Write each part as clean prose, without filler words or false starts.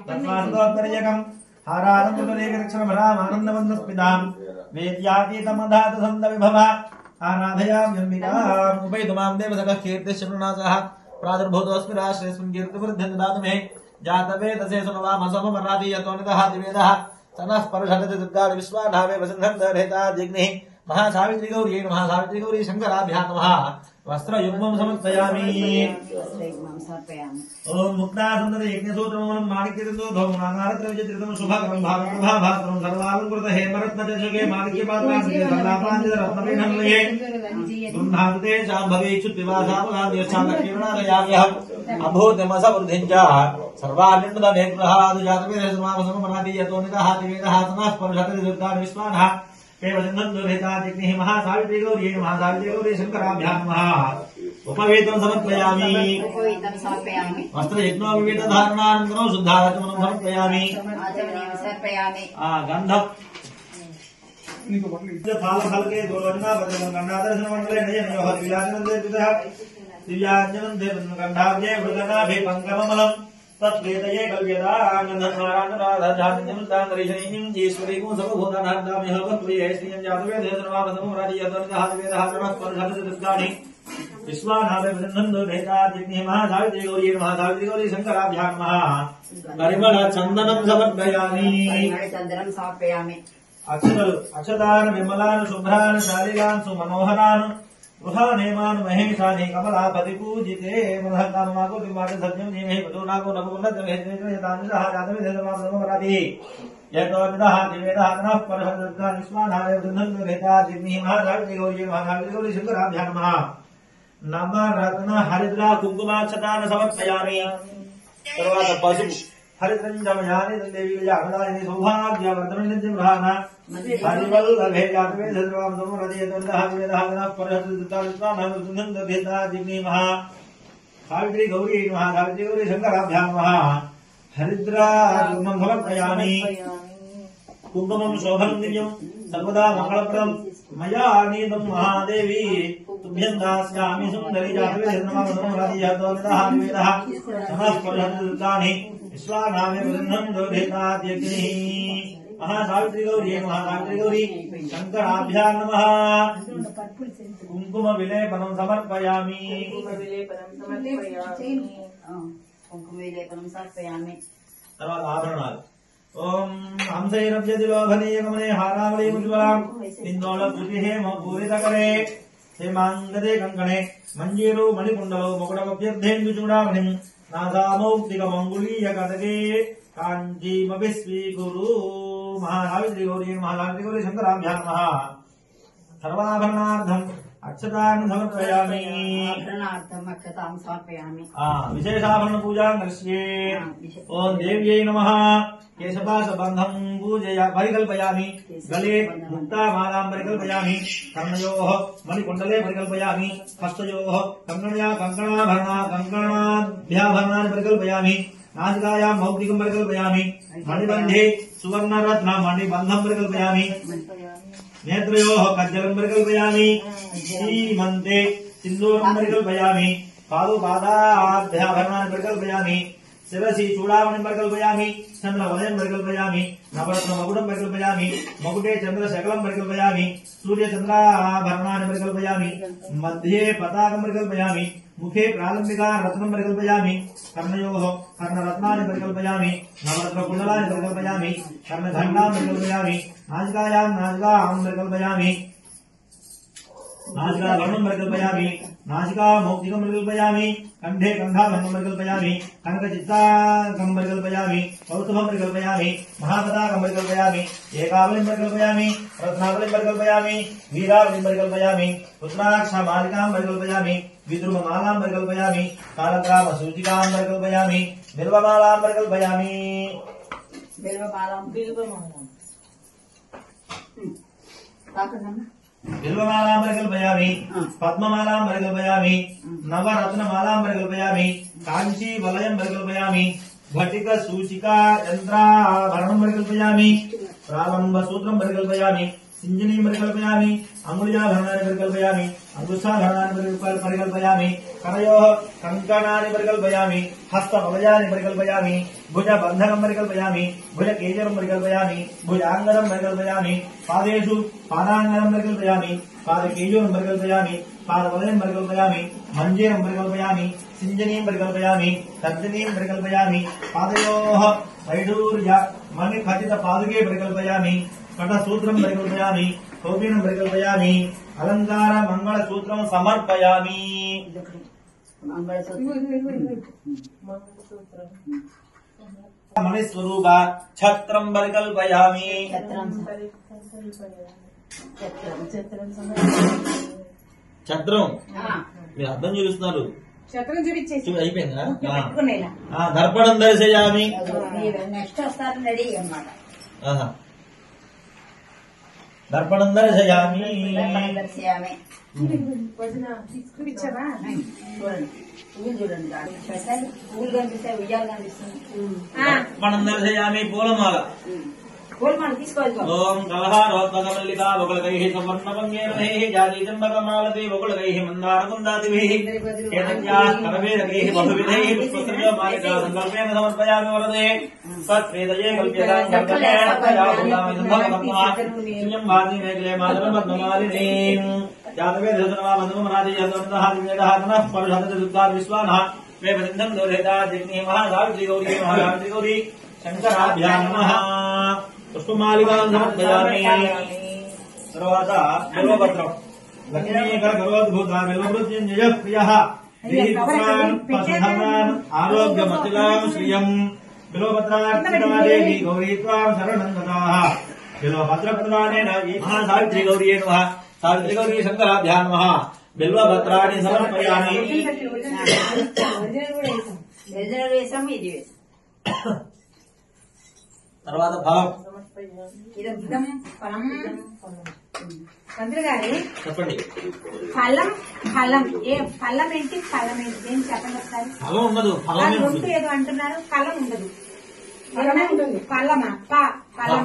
तस्मादोत्तरयकम् हारादमुदरेकरक्षणभरामानन्दवन्दस्मिताम् वेद्यातीतमधातसन्दविभवा आराधयाम्यम्बिकाम् उपैतुमां देवसखः कीर्तिश्रवणासः प्रादुर्भूतोऽस्मि राष्ट्रेऽस्मिन् कीर्तिवृद्धिं ददातु मे जातवेदसे सुनवामसमपराधि यतोनितः दिवेदः सनः परुषदति दुर्गाणि विश्वाधावे वसन्धर्हेता जिग्निः महासावित्रिगौरी महासावित्रिगौरी शङ्कराभ्यां नमः वस्त्रयुग्मं समर्पयामि ओम मुक्तासन्दते यज्ञसूत्रमूलं माणिक्यतन्दोधं नानारत्नविचित्रितं शुभकरं भागप्रभाभात्रं सर्वालङ्कृत हेमरत्नचषके माणिक्यपात्रान्ते सर्वापाञ्चितरत्नपीठमलये गृह्णातुते शाम्भवीक्षुत्विवासामलाद्यक्षालक्ष्मीणालयाव्यहम् अभूतमसवृद्धिं च सर्वार्जुनदमेग्रहादुजातवेदसमामसमपराधि यतोनितः दिवेदः सनः परुषदति दुर्गाणि विश्वानः देवसिन्धुर्हेता जिग्निः महासावित्रिगौरी महासावित्रिगौरी शङ्कराभ्यां नमः उपवेतं समर्पयामि वस्त्रयज्ञोपवीतधारणानन्तरं शुद्धाचमनं समर्पयामि गन्धम् फालफलके दोलन्नाभद्रगन्नादर्शनमण्डले नयनयोः दिव्याजनन्दे पितः दिव्याजनन्दे गन्धाब्जे मृगनाभे पङ्कममलम् तत्वेदये कल्प्यताङ्गन्धर्माराधराधान्यमुदाङ्गरीशनीं जीश्वरीं सर्वभूतानान्दाम्यः वक्रिये श्रियं जातवेदसर्वामसमराजियतन्यः विश्वानाभे वसन्धर्हेता जिग्निः महासावित्रिगौरी महासावित्रिगौरी शङ्कराभ्यां नमः परिमळ चन्दनं समर्पयामि अक्षतान् विमलान् शुभ्रान् शालिलान् सुमनोहरान् गृहानेमान् महेशानि कमलापति पूजिते मनः काममाकुतिमाति सत्यं धीमहि पशूनाको नकुलद्रमेतानिदः जातवेदसर्वामसमराधिः यतोनिदः दिवेदः नः परषदुर्गाणि विश्वानाभे वसन्धर्हेता जिग्निः महासावित्रिगौरी महासावित्रिगौरी शङ्कराभ्यां नमः नवरत्न हरिद्रा कुंकुमाक्षतान् समर्पयामि तर्वात पशु हरिद्रञ्जमयानि देवी विजयादायिनी सौभाग्यवर्धननित्यं गृहाणा हरिवल्लभे जातवेदसर्वामसमराधियतोनिदः दिवेदः नः परषदुर्गाणि विश्वानाभे वसन्धर्हेता जिग्निः महासावित्रिगौरी महासावित्रिगौरी शङ्कराभ्यां नमः हरिद्रा कुंकुमं समर्पयामि कुंकुमं शोभनं दिव्यं सर्वदा मङ्गलप्रदं मया नीतं महादेवी तुभ्यं दास्यामि सुन्दरी जातवेदसर्वामसमराधियतोनिदः दिवेदः सनः परुषदुर्गाणि विश्वानाभे वसन्धर्हेता जिग्निः महासावित्रिगौरी महासावित्रिगौरी शङ्कराभ्यां नमः कुङ्कुमविलेपनं समर्पयामि తర్వాత ఆభరణాలు ఓం హంసైరవ్యదిలోభనీయగమనే హారావళీముజ్వలాం ఇందోళపుటిహేమ పూరితకరే హేమాంగదే కంకణే మంజీరు మణికుండలో ముకుడమభ్యర్థేందుచూడామణిం నాసామౌక్తికమంగుళీయకటకే కాంచీమపి స్వీకురు महासावित्रिगौरी महासावित्रिगौरी शङ्कराभ्यां नमः सर्वाभरणार्थम् अक्षतान् समर्पयामि विशेषाभरण पूजां करिष्ये ओं देव्यै नमः केशपाशबन्धं पूजया परिकल्पयामि गले मुक्तामालां परिकल्पयामि कर्णयोः मणिकुण्डले परिकल्पयामि हस्तयोः कंकणाभरणाभ्याभरणानि परिकल्पयामि नासिकायां मौक्तिकं परिकल्पयामि मणिबन्धे सुवर्णरत्न मणिबन्धं परिकल्पयामि नेत्रयोः कज्जलं परिकल्पयामि श्रीमन्ते सिन्दूरं परिकल्पयामि पादुपादाभ्याभरणानि परिकल्पयामि शिरसि चूडामणिं परिकल्पयामि चन्द्रवलयं परिकल्पयामि नवरत्नमकुटं परिकल्पयामि मकुटे चन्द्रशकलं परिकल्पयामि सूर्यचन्द्राभरणानि परिकल्पयामि मध्ये पताकं परिकल्पयामि मुखे प्रालम्बिका रत्नं परिकल्पयामि कर्णयोः कर्णरत्नानि परिकल्पयामि नवरत्नकुण्डलानि परिकल्पयामि कर्णघण्टां परिकल्पयामि नासिकायां नासिकां परिकल्पयामि नासिकाभरणं परिकल्पयामि नासिकामौक्तिकं परिकल्पयामि कंठे कंठाभरणं परिकल्पयामि कनकचित्ताकं परिकल्पयामि कौस्तुभं परिकल्पयामि महापताकं परिकल्पयामि एकावलिं परिकल्पयामि रत्नावलिं परिकल्पयामि वीरावलिं परिकल्पयामि रुद्राक्षमालिकां परिकल्पयामि विद्रुममालां परिकल्पयामि कालग्रामसूचिकां परिकल्पयामि बिल्वमालां परिकल्पयामि बिल्वमालां परिकल्पयामि पद्ममालां परिकल्पयामि नवरत्नमालां परिकल्पयामि कांची वलयं परिकल्पयामि घटिक सूचिका यन्त्राभरणं परिकल्पयामि प्रालम्ब सूत्रं परिकल्पयामि सिञ्जनीं परिकल्पयामि अंगुल्याभरणानि परिकल्पयामि अंगुष्ठाभरणानि परिकल्पयामि करयोः कङ्कणानि परिकल्पयामि हस्तकवचानि परिकल्पयामि भुजबन्धनं परिकल्पयामि भुजकेशरं परिकल्पयामि भुजाङ्गदं परिकल्पयामि पादेषु पादाङ्गदं परिकल्पयामि पादकेशरं परिकल्पयामि पादवलयं परिकल्पयामि मञ्जीरं परिकल्पयामि सिञ्जनीं परिकल्पयामि तर्जनीं परिकल्पयामि पादयोः वैडूर्य मणिखचित पादुके परिकल्पयामि कटसूत्रं परिकल्पयामि कौपीनं परिकल्पयामि अलंकार मंगलसूत्रं समर्पयामि मणिस्वरूप छत्रं परिकल्पयामि छत्रं మీరు అర్థం చూస్తున్నారు చక్రం చూపించేసి అయిపోయిందా దర్పణం దర్శయామి నెక్స్ట్ వస్తారు రెడీ అన్నమాట దర్పణం దర్శయామి చూపించావా చూడండి పూలు కనిపిస్తాయి ఉయ్యాలు కనిపిస్తుంది దర్పణం దర్శయామి పూలమాల పూలమాల తీసుకోవాలి ఓం కలహారోత్పదమల్లికా వకులకైః సువర్ణపంగేరధైః జాతీచంబకమాలతి వకులకైః మందారకుందాదిభిః ఏతజ్ఞాః కరవేదకైః బహువిధైః పుష్పస్త్రజో మాలికా సంకల్పేన సమర్పయామి వరదే సత్వేదయే కల్ప్యతాం కల్పనేన ప్రజాభూతామిదుర్భవకర్మా శూన్యం భాతి మేఖలే మాధవపద్మమాలినీం జాతవేదసనవామధుమరాదియతోన్నః దివేదః పునః పరుషదదుర్గాద్ విశ్వానః మే వృందం దోరేతా జిగ్ని మహాసావిత్రి గౌరీ మహాసావిత్రి గౌరీ శంకరాభ్యాం నమః పుష్పమాలికాం సమర్పయామి తర్వాత బిల్వపత్రం లక్ష్మీకర గర్వోద్భూత బిల్వమృత్యుంజయ ప్రియః దీర్ఘాన్ పశుధనాన్ ఆరోగ్యమతిలాం శ్రియం బిల్వపత్రార్చితాదేవి గౌరీ త్వాం శరణం గతాః బిల్వపత్రప్రదానేన మహాసావిత్రి గౌరీ నమః సావిత్రి గౌరీ శంకరాభ్యాం నమః బిల్వపత్రాన్ని సమర్పయామి తర్వాత ఫలం మంత్రి గారి చెప్పండి ఫలం ఫలం ఫలం ఏంటి ఏం చెప్పండి ఒకసారి ఫలం ఉండదు ఫలం ఉంటూ ఏదో అంటున్నారు ఫలం ఉండదు ఫలమా ఫలం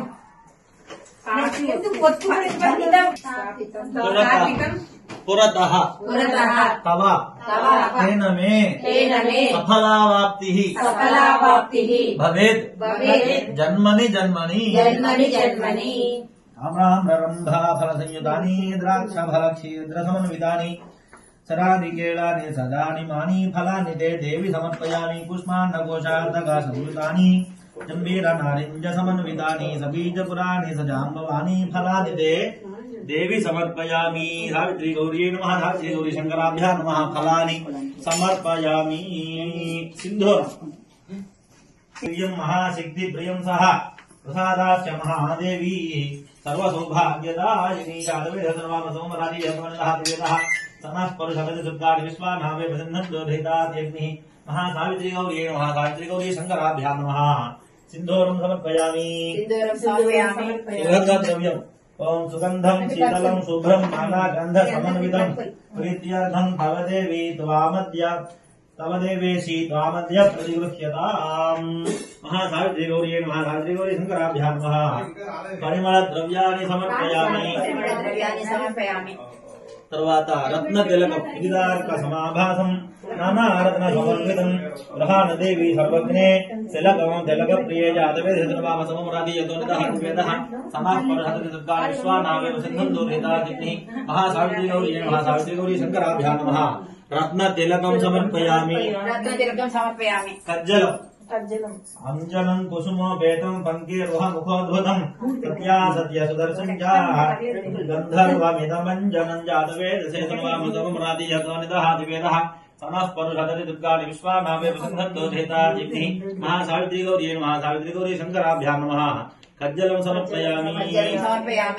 పురతః తవ తేన మే సఫలావాప్తిః భవేత్ జన్మని జన్మని ఆమ్రామ్రంభా ఫల సంయుతాని ద్రాక్ష ఫల క్షీద్ర సమన్వితాని సరాదికేళాని సదాని మాని ఫలాని తే దేవి సమర్పయామి పుష్పాండకోశార్ధగా సంయుతాని జంబీర నారింజ సమన్వితాని సబీజపురాణి సజాంబవాని ఫలాని తే దేవి సమర్పయామి సావిత్రి గౌరీ నమః సావిత్రి గౌరీ శంకరాభ్యాం నమః ఫలాని సమర్పయామి సింధూరం ప్రియం మహాశక్తి ప్రియం సహ ప్రసాదాశ్చ మహాదేవి సర్వసౌభాగ్యదాయిని జాతవేద సర్వామ సోమరాజి యజ్ఞనః దివేదః సనః పరుషదతి దుర్గాని విశ్వానావే ప్రసన్నం దోధైతాత్యగ్నిః మహాసావిత్రి గౌరీ నమః సావిత్రి గౌరీ శంకరాభ్యాం నమః సింధూరం సమర్పయామి ద్రవ్యం ఓం సుగంధం శీతలం శుభ్రం మాలా గంధ సమన్వితం ప్రీత్యర్థం భవదేవి తవ దేవేశి త్వామద్య ప్రతిగృహ్యతాం మహాసావిత్రి గౌరీ నమః సావిత్రి గౌరీ శంకరాభ్యాం నమః పరిమళ ద్రవ్యాన్ని సమర్పయామి తర్వాత రత్న తిలకం వివిధార్క సమాభాసం నానారత్న సమన్వితం గ్రహాణ దేవి సర్వజ్ఞే తిలకం తిలక ప్రియే జాతవేద సర్వామ సమరాధీయతోనితః దివేదః సమాః పరహతి దుర్గా విశ్వానావే వసంతం దోరేతాదిగ్నిః మహాసావిత్రి గౌరీ నమః సావిత్రి గౌరీ శంకరాభ్యాం నమః రత్న తిలకం సమర్పయామి కజ్జలం అంజనం కుసుమోపేతం పంకీర్వహ ముఖోద్భుతం సత్యా సత్య సుదర్శం గంధర్వమిదమంజనం జాతవేదసే సర్వామసమరాధీయతోనితః దివేదః సనః పరుషదతి దుర్గాని విశ్వానావే వసంతం దోధేతాదిగ్నిః మహాసావిత్రి గౌరీ నమః సావిత్రి గౌరీ శంకరాభ్యాం నమః కజ్జలం సమర్పయామి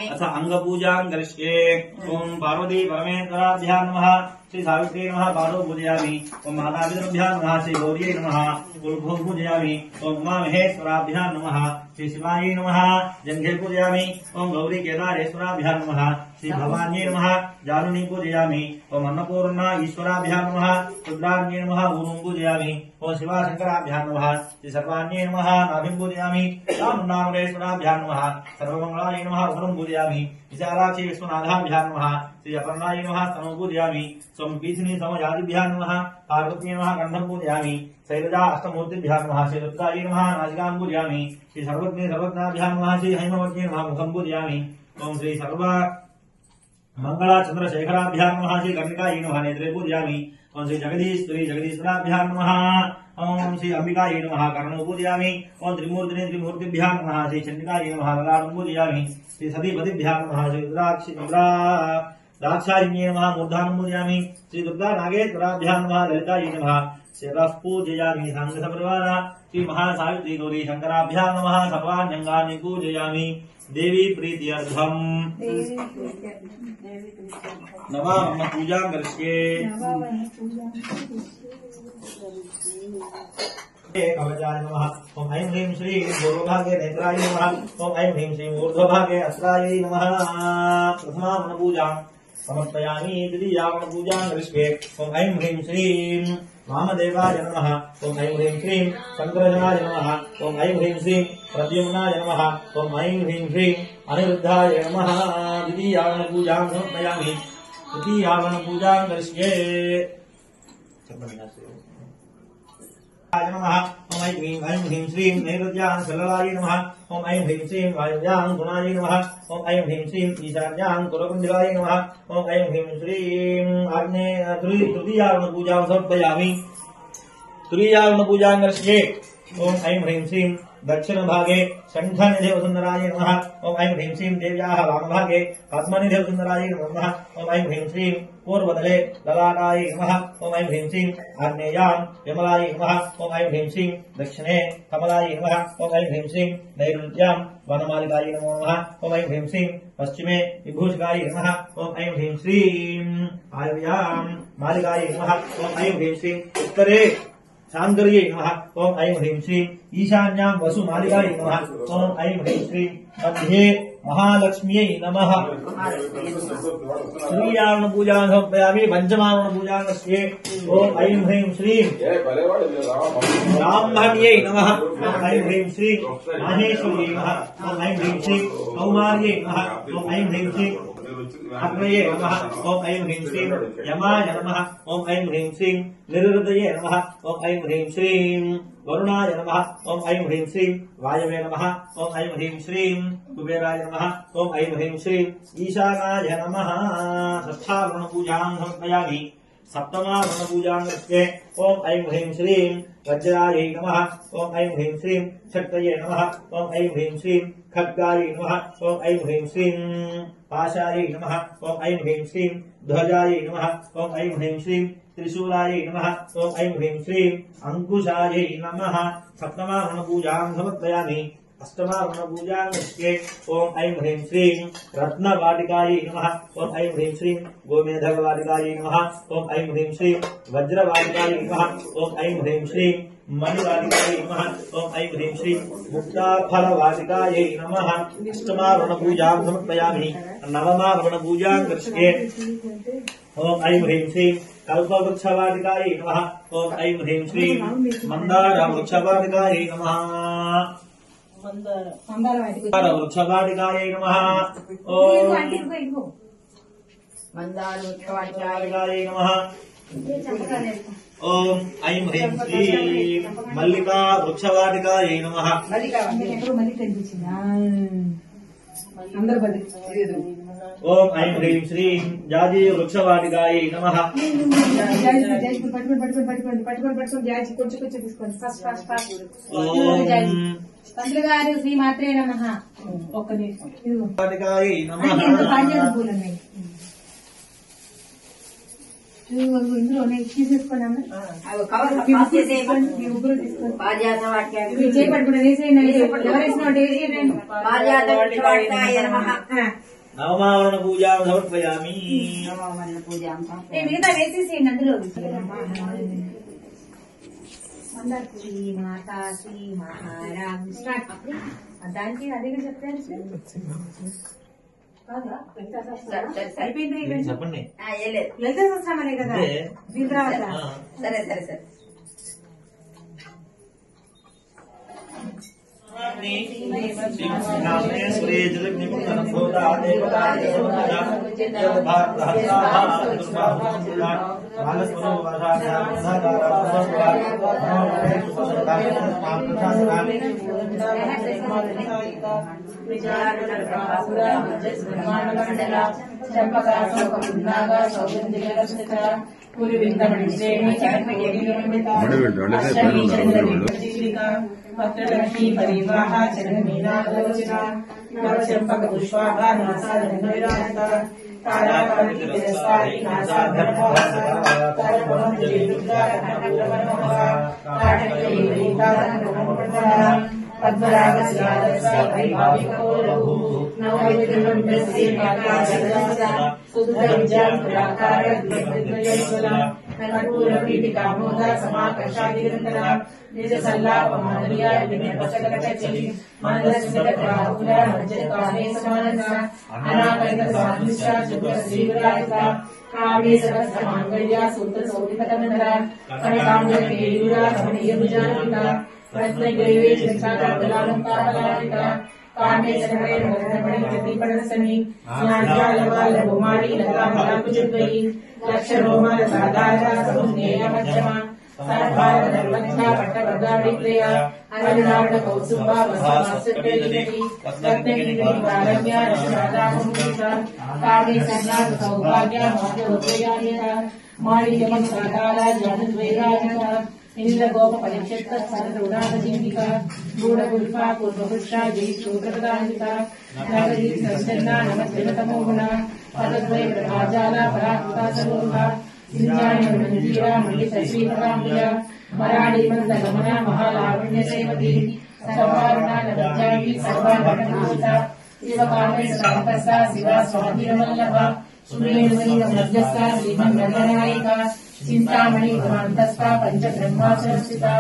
అథ అంగపూజాం కరిష్యే ఓం పార్వతీ పరమేశ్వరాభ్యాం నమః శ్రీ సావిత్రీ నమః పాదో పూజయామి ఓం మాతాపితృభ్యాం నమః శ్రీ గౌరీ నమః కుల్భూ పూజయామి ఓం ఉమామహేశ్వరాభ్యాం నమః శ్రీ శివాయై నమః జంఘే పూజయామి ఓం గౌరీ కేదారేశ్వరాభ్యాం నమః శ్రీ భవాన్యై నమః జానుని పూజయామి ఓం అన్నపూర్ణ ఈశ్వరాభ్యాం నమః రుద్రాణ్యై నమః ఊరుం పూజయామి ఓం శివాశంకరాభ్యాం నమః శ్రీ సర్వాణ్యై నమః నాభిం పూజయామి రామనామేశ్వర శ్రీరత్నాభ్యాం నమః సర్వమంగళాయ నమః ఉదరం పూజయామి విశాలాక్షి విశ్వనాథాభ్యాం నమః శ్రీ అపర్ణాయ నమః స్తనం పూజయామి స్వం పీసిని సమజాతిభ్యాం నమః పార్వతీ నమః గంధం పూజయామి శైలజా అష్టమూర్తిభ్యాం నమః శ్రీ దుర్గాయ నమః నాసికాం పూజయామి శ్రీ సర్వజ్ఞ సర్వజ్ఞాభ్యాం నమః శ్రీ హైమవజ్ఞ నమః ముఖం పూజయామి ఓం శ్రీ సర్వ మంగళ చంద్రశేఖరాభ్యాం నమః శ్రీ కర్ణికాయ నమః నేత్రే పూజయామి ఓం శ్రీ జగదీశ్వరాభ్యాం నమః ఓం శ్రీ అంబికాయ నమః కర్ణం పూజయామి ఓం త్రిమూర్తిభ్యాం నమః శ్రీ చండికాయ నమః లలాటం పూజయామి శ్రీ సతీపతిభ్యాం నమః శ్రీ ద్రాక్షాయిన్యే నమః మూర్ధానం పూజయామి శ్రీ దుర్గా నాగేశ్వరాభ్యాం నమః లలితాయ నమః శిరః పూజయామి సంఘ పరివార శ్రీ మహాసావిత్రి గౌరీ శంకరాభ్యాం నమః సర్వాణ్యంగాని పూజయామి దేవి ప్రీత్యర్థం నవామ పూజాం కరిష్యే కవచాయ నమః ఓం ఐం హ్రీం శ్రీ పూర్వభాగే నేత్రాయ నమః ఓం ఐం హ్రీం శ్రీ ఊర్ధ్వభాగే అస్త్రాయ నమః ప్రథమావన పూజాం సమర్పయామి ద్వితీయావన పూజాం కరిష్యే ఓం ఐం హ్రీం శ్రీం వామదేవాయ నమః ఓం ఐం హ్రీం శ్రీం శంకరజనాయ నమః ఓం ఐం హ్రీం శ్రీం ప్రద్యుమ్నాయ నమః ఓం ఐం హ్రీం శ్రీం అనిరుద్ధాయ నమః ద్వితీయావన పూజాం సమర్పయామి తృతీయావన పూజాం కరిష్యే నమః ఓం ఐం హ్రీం శ్రీం నైరుద్యాం సలలాయ నమః ఓం ఐం హ్రీం శ్రీం వాయువ్యాం గుణాయ నమః ఓం ఐం హ్రీం శ్రీం ఈశాన్యాం కులకుండిలాయ నమః ఓం ఐం హ్రీం శ్రీం ఆగ్నేయ తృతీయావన పూజాం సమర్పయామి తృతీయావన పూజాం కరిష్యే ఓం ఐం హ్రీం శ్రీం దక్షిణ భాగే శంఖనిధి వసుందరాయ నమః ఓం ఐం హ్రీం శ్రీం దేవ్యాః వామభాగే పద్మనిధి వసుందరాయ నమః ఓం ఐం హ్రీం శ్రీం పూర్వదలే లలాటాయ నమః ఓం ఐం హ్రీం శ్రీం ఆగ్నేయాం విమలాయ నమః ఓం ఐం హ్రీం శ్రీం దక్షిణే కమలాయ నమః ఓం ఐం హ్రీం శ్రీం నైరుత్యాం వనమాలికాయ నమో నమః ఓం ఐం హ్రీం శ్రీం పశ్చిమే విభూషికాయ నమః ఓం ఐం హ్రీం శ్రీం వాయువ్యాం మాలికాయ నమః ఓం ఐం హ్రీం శ్రీం ఉత్తరే శాంకర్యై నమః ఓం ఐం హ్రీం శ్రీం ఈశాన్యాం వసుమాలికాయ నమః ఓం ఐం హ్రీం శ్రీం మధ్యే మహాలక్ష్మ్యై నమః తృతీయావన పూజాం సమర్పయామి పంచమావన పూజాం కరిష్యే ఓం ఐం హ్రీం శ్రీం బ్రాహ్మణ్యై నమః ఓం ఐం హ్రీం శ్రీం మాహేశ్వర్యై నమః ఓం ఐం హ్రీం శ్రీం కౌమార్యై నమః ఓం ఐం హ్రీం శ్రీం అగ్నయే నమః ఓం ఐం హ్రీం శ్రీం యమాయ నమః ఓం ఐం హ్రీం శ్రీం నిరుదయే నమః ఓం ఐం హ్రీం శ్రీం వరుణాయ నమః ఓం ఐం హ్రీం శ్రీం వాయవే నమః ఓం ఐం హ్రీం శ్రీం కుబేరాయ నమః ఓం ఐం హ్రీం శ్రీం ఈశానాయ నమః షష్ఠావరణ పూజాం సమర్పయామి సప్తమావరణ పూజాం కరిష్యే ఓం ఐం హ్రీం శ్రీం వజ్రాయై నమః ఓం ఐం హ్రీం శ్రీం శక్తయే నమః ఓం ఐం హ్రీం శ్రీం ఖడ్గాయై నమః ఓం ఐం హ్రీం శ్రీం పాశాయై నమః ఓం ఐం హ్రీం శ్రీం ధ్వజాయై నమః ఓం ఐం హ్రీం శ్రీం త్రిశూలాయై నమః ఓం ఐం హ్రీం శ్రీం అంకుశాయై నమః సప్తమావరణ పూజాం సమర్పయామి అష్టమావరణ పూజాం కరిష్యే ఓం ఐం హ్రీం శ్రీం రత్నవాటికాయై నమః ఓం ఐం హ్రీం శ్రీం గోమేధవాటికాయై నమః ఓం ఐం హ్రీం శ్రీం వజ్రవాటికాయై నమః ఓం ఐం హ్రీం శ్రీం మణివాటికాయై నమః ఓం ఐం హ్రీం శ్రీం ముక్తాఫలవాటికాయై నమః అష్టమావరణ పూజాం సమర్పయామి నవమావరణ పూజాం కరిష్యే ఓం ఐం హ్రీం శ్రీం కల్పవృక్షవాటికాయై నమః ఓం ఐం హ్రీం శ్రీం మందార వృక్షవాటికాయై నమః వృక్షవాటికాయై నమః ఓం మందారవృక్షవాటికాయై నమః ఓం ఐం హ్రీం శ్రీం మల్లికా వృక్షవాటికాయై నమః ఓం ఐం హ్రీం శ్రీం జాజీ వృక్షవాటికాయై నమః పంతులు గారు శ్రీ మాత్రే నమః ఒక్క నిమిషం వాటికాయై నమః ఇందులో తీసేసుకోండి నవమావరణ పూజాం సమర్పయామి మిగతా వేసేసేయండి అందులో శ్రీ మాతా శ్రీ మహారామ్ దానికి అదే చెప్తాను సరిపోయింది చెప్పండి లలిత సహస్రమనే కదా దీని తర్వాత సరే సరే సరే स्वामिनी श्री जगन्निकुंदन भूता देवता देवता भद्रलक्ष्मी परिवाह चरणमीनालोचना नवचंपक पुष्पाभा नासाधनविराजिता कालाकालिकी तिरस्कारी नासाधनवासा कालभवन्ति दुर्गा कनकपुरवनमः काटकलीलिताधनपुरमपठना पद्मरागस्यादसा वैभाविकौरभू नवैद्यमण्डस्य काकाशदसा सुधरविजयपुराकारद्वैद्वयस्वला कर्पूरपीठिकामोदा समाकर्षादिरन्तरा निज सल्लापमानर्या विनिर्वचकटचली मनदस्मितग्राहुला मज्जकाले समानसा अनाकरितस्वामिष्टा शुभश्रीविराजिता काव्ये सहस्रमाङ्गल्या सूत्रशोभितकमन्दरा कनकाम्बरकेयूरा रमणीयभुजान्विता रत्नग्रैवे चिन्ताकरबलालङ्कारलालिता कामे चरणैर्मरणमणिप्रतिपणसनि ज्ञानजालवालकुमारी लतामलाकुचद्वयी लक्षरोमलसादारा समुन्नेयमध्यमा सरभारतर्वन्था पट्टवर्गाविक्रिया अरुणार्णकौसुम्बा वसवासुप्रेलिनटी रत्नगिरिवारम्या रशरादामुषा कामे सन्नाथसौभाग्या माधवोदयान्यता माणिक्यमन्त्राकाला जानद्वैराजिता इंद्रगोप परिक्षिप्त सररुणाजीविका गूढ़गुल्फा पूर्वपुष्टा जयश्रोत्रप्रदान्विता नगरी संस्कन्ना नमस्कृतमो गुणा पदद्वय प्रभाजाला पराकृता सरोहा सिंजाणीरा मल्लिकश्रीपदाम्बिया मराळीमन्दगमना महालावण्यसेवती सर्वारुणा नवजावी सर्वाभरणभूता शिवकामे सदान्तस्सा शिवा स्वाधिरवल्लभा सुमेरुमयीमध्यस्था श्रीमन्नन्दनायिका चिंतामणि भवान्तस्था पंचब्रह्मासुरस्थिता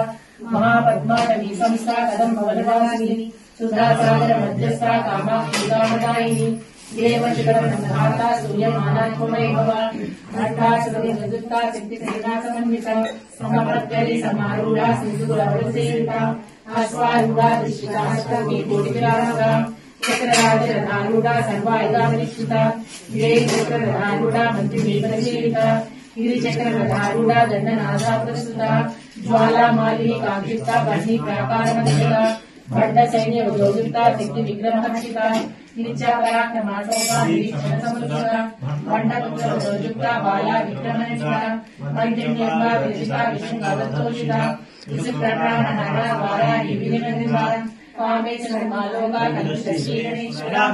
महापद्माटवी संस्था कदम्बवनवासिनी सुधासागर मध्यस्था कामाक्षीदामदायिनी देवशिखरमन्धाता सूर्यमानात्ममयी भव घट्टासुरनिर्दुत्ता सिद्धिकैलासमन्विता समप्रत्यरि समारूढा सिन्धुकुलवरसेविता अश्वारूढा दृष्टिता हस्तकोटिविराजिता चक्रराजरथारूढा सर्वायुधावनिष्ठिता जयचक्ररथारूढा मन्त्रिमेपदसेविता गिरिचक्ररथारूढा दण्डनादा प्रस्तुता ज्वालामालिनी कांक्षिप्ता बह्नि प्राकारमध्यता भट्टसैन्य उद्योगिता सिद्धि विक्रमहर्षिता गिरिचापराक्रमाटोपा निरीक्षणसमुचिता भण्डपुत्र उद्योगिता बाला विक्रमनिष्ठा मन्त्रिण्यम्बा विरचिता विष्णुकावत्तोषिता विचित्रप्राणनागा बाला विविधनिर्मा कामेश्वरमालोका कलुषशीलनेश्वरा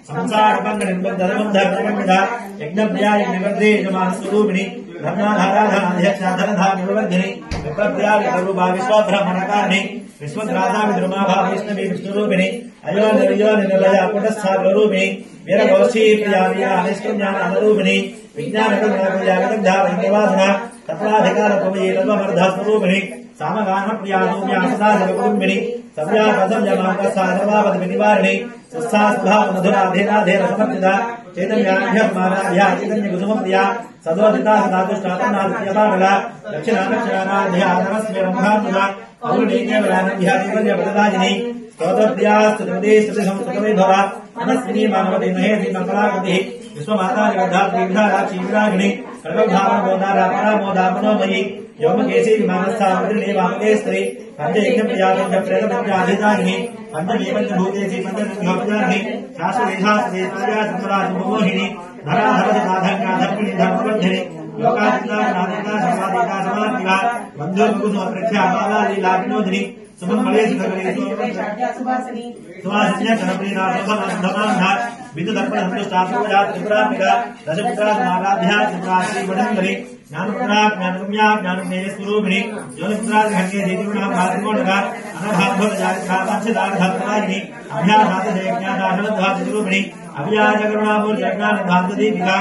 संसारपंगनिर्बद्धरमन्धर्मन्विधा यज्ञप्रियायज्ञवर्धे यजमानस्वरूपिणि ब्रह्माधाराधाध्यक्षाधनधान्यवर्धिनि विप्रप्रियावितरूपा विश्वब्रह्मणकारिणि विश्वद्राधाविद्रुमाभा वैष्णवी विष्णुरूपिणि अयोनिर्योनिर्लया कुटस्थाग्ररूपिणि वीरगोष्ठी प्रिया वीरानिष्ठज्ञानानरूपिणि विज्ञानकल्पनाप्रियागतग्धा वैद्यवासना तत्राधिकारत्वमयी तत्त्वमर्धस्वरूपिणि सामगानप्रियानूम्या सदा जगकुटुम्बिनि सव्यापदम्यमानसाधर्वापदविनिवारिणि सत्सास्भावमधुराधेनाधेन समर्थिता चैतन्याभ्यमानाभ्या चैतन्यकुसुमप्रिया सदोदिता सदादुष्टातनादित्यपावला दक्षिणादक्षिणानाभ्या नमस्मे ब्रह्मात्मजा औरुणीकेवलानभ्या चैतन्यपददायिनी स्तोत्रप्रियास्तुतिमती स्तुतिसंस्तुतवैभवा मनस्विनी मानवती महेशी मङ्गलाकृतिः विश्वमाता जगद्धात्री विधाराक्षी विरागिणी सर्वभावमोदारा परामोदा मनोमयी योमकेशी विमानस्था मृदिनी वामके स्त्री पंचयज्ञप्रिया पंचप्रेतपंचाधिदायिनी पंचमी पंचभूतेशी पंचगंधोपचारिणी शास्त्रवेशास्त्रेताया संसराजमोहिनी धराधरधिकाधर्मिणी धर्मवर्धिनी लोकाचितानादिता सर्वादिता समाधिका बन्धुर्कुसुमप्रख्या बालालीला विनोदिनी सुमंगलेषु खगलेषु सुवासिन्य कनप्रीनाथोपमन्धमान्धा विद्युदर्पणसन्तुष्टा त्रिपुरात्मिका दशपुत्रात्माराध्या त्रिपुरा श्रीवडङ्गरी ज्ञानपुत्रा ज्ञानगम्या ज्ञानज्ञेयस्वरूपिणी ज्योतिपुत्रा घण्ये देवीगुणः भातिमोडका अनभाद्भुतजातिकावच्छदार्थप्रदायिनी अभ्यासातजयज्ञानाशलद्धातिरूपिणी अभियाजकरुणापूर्जज्ञानभान्तदीपिका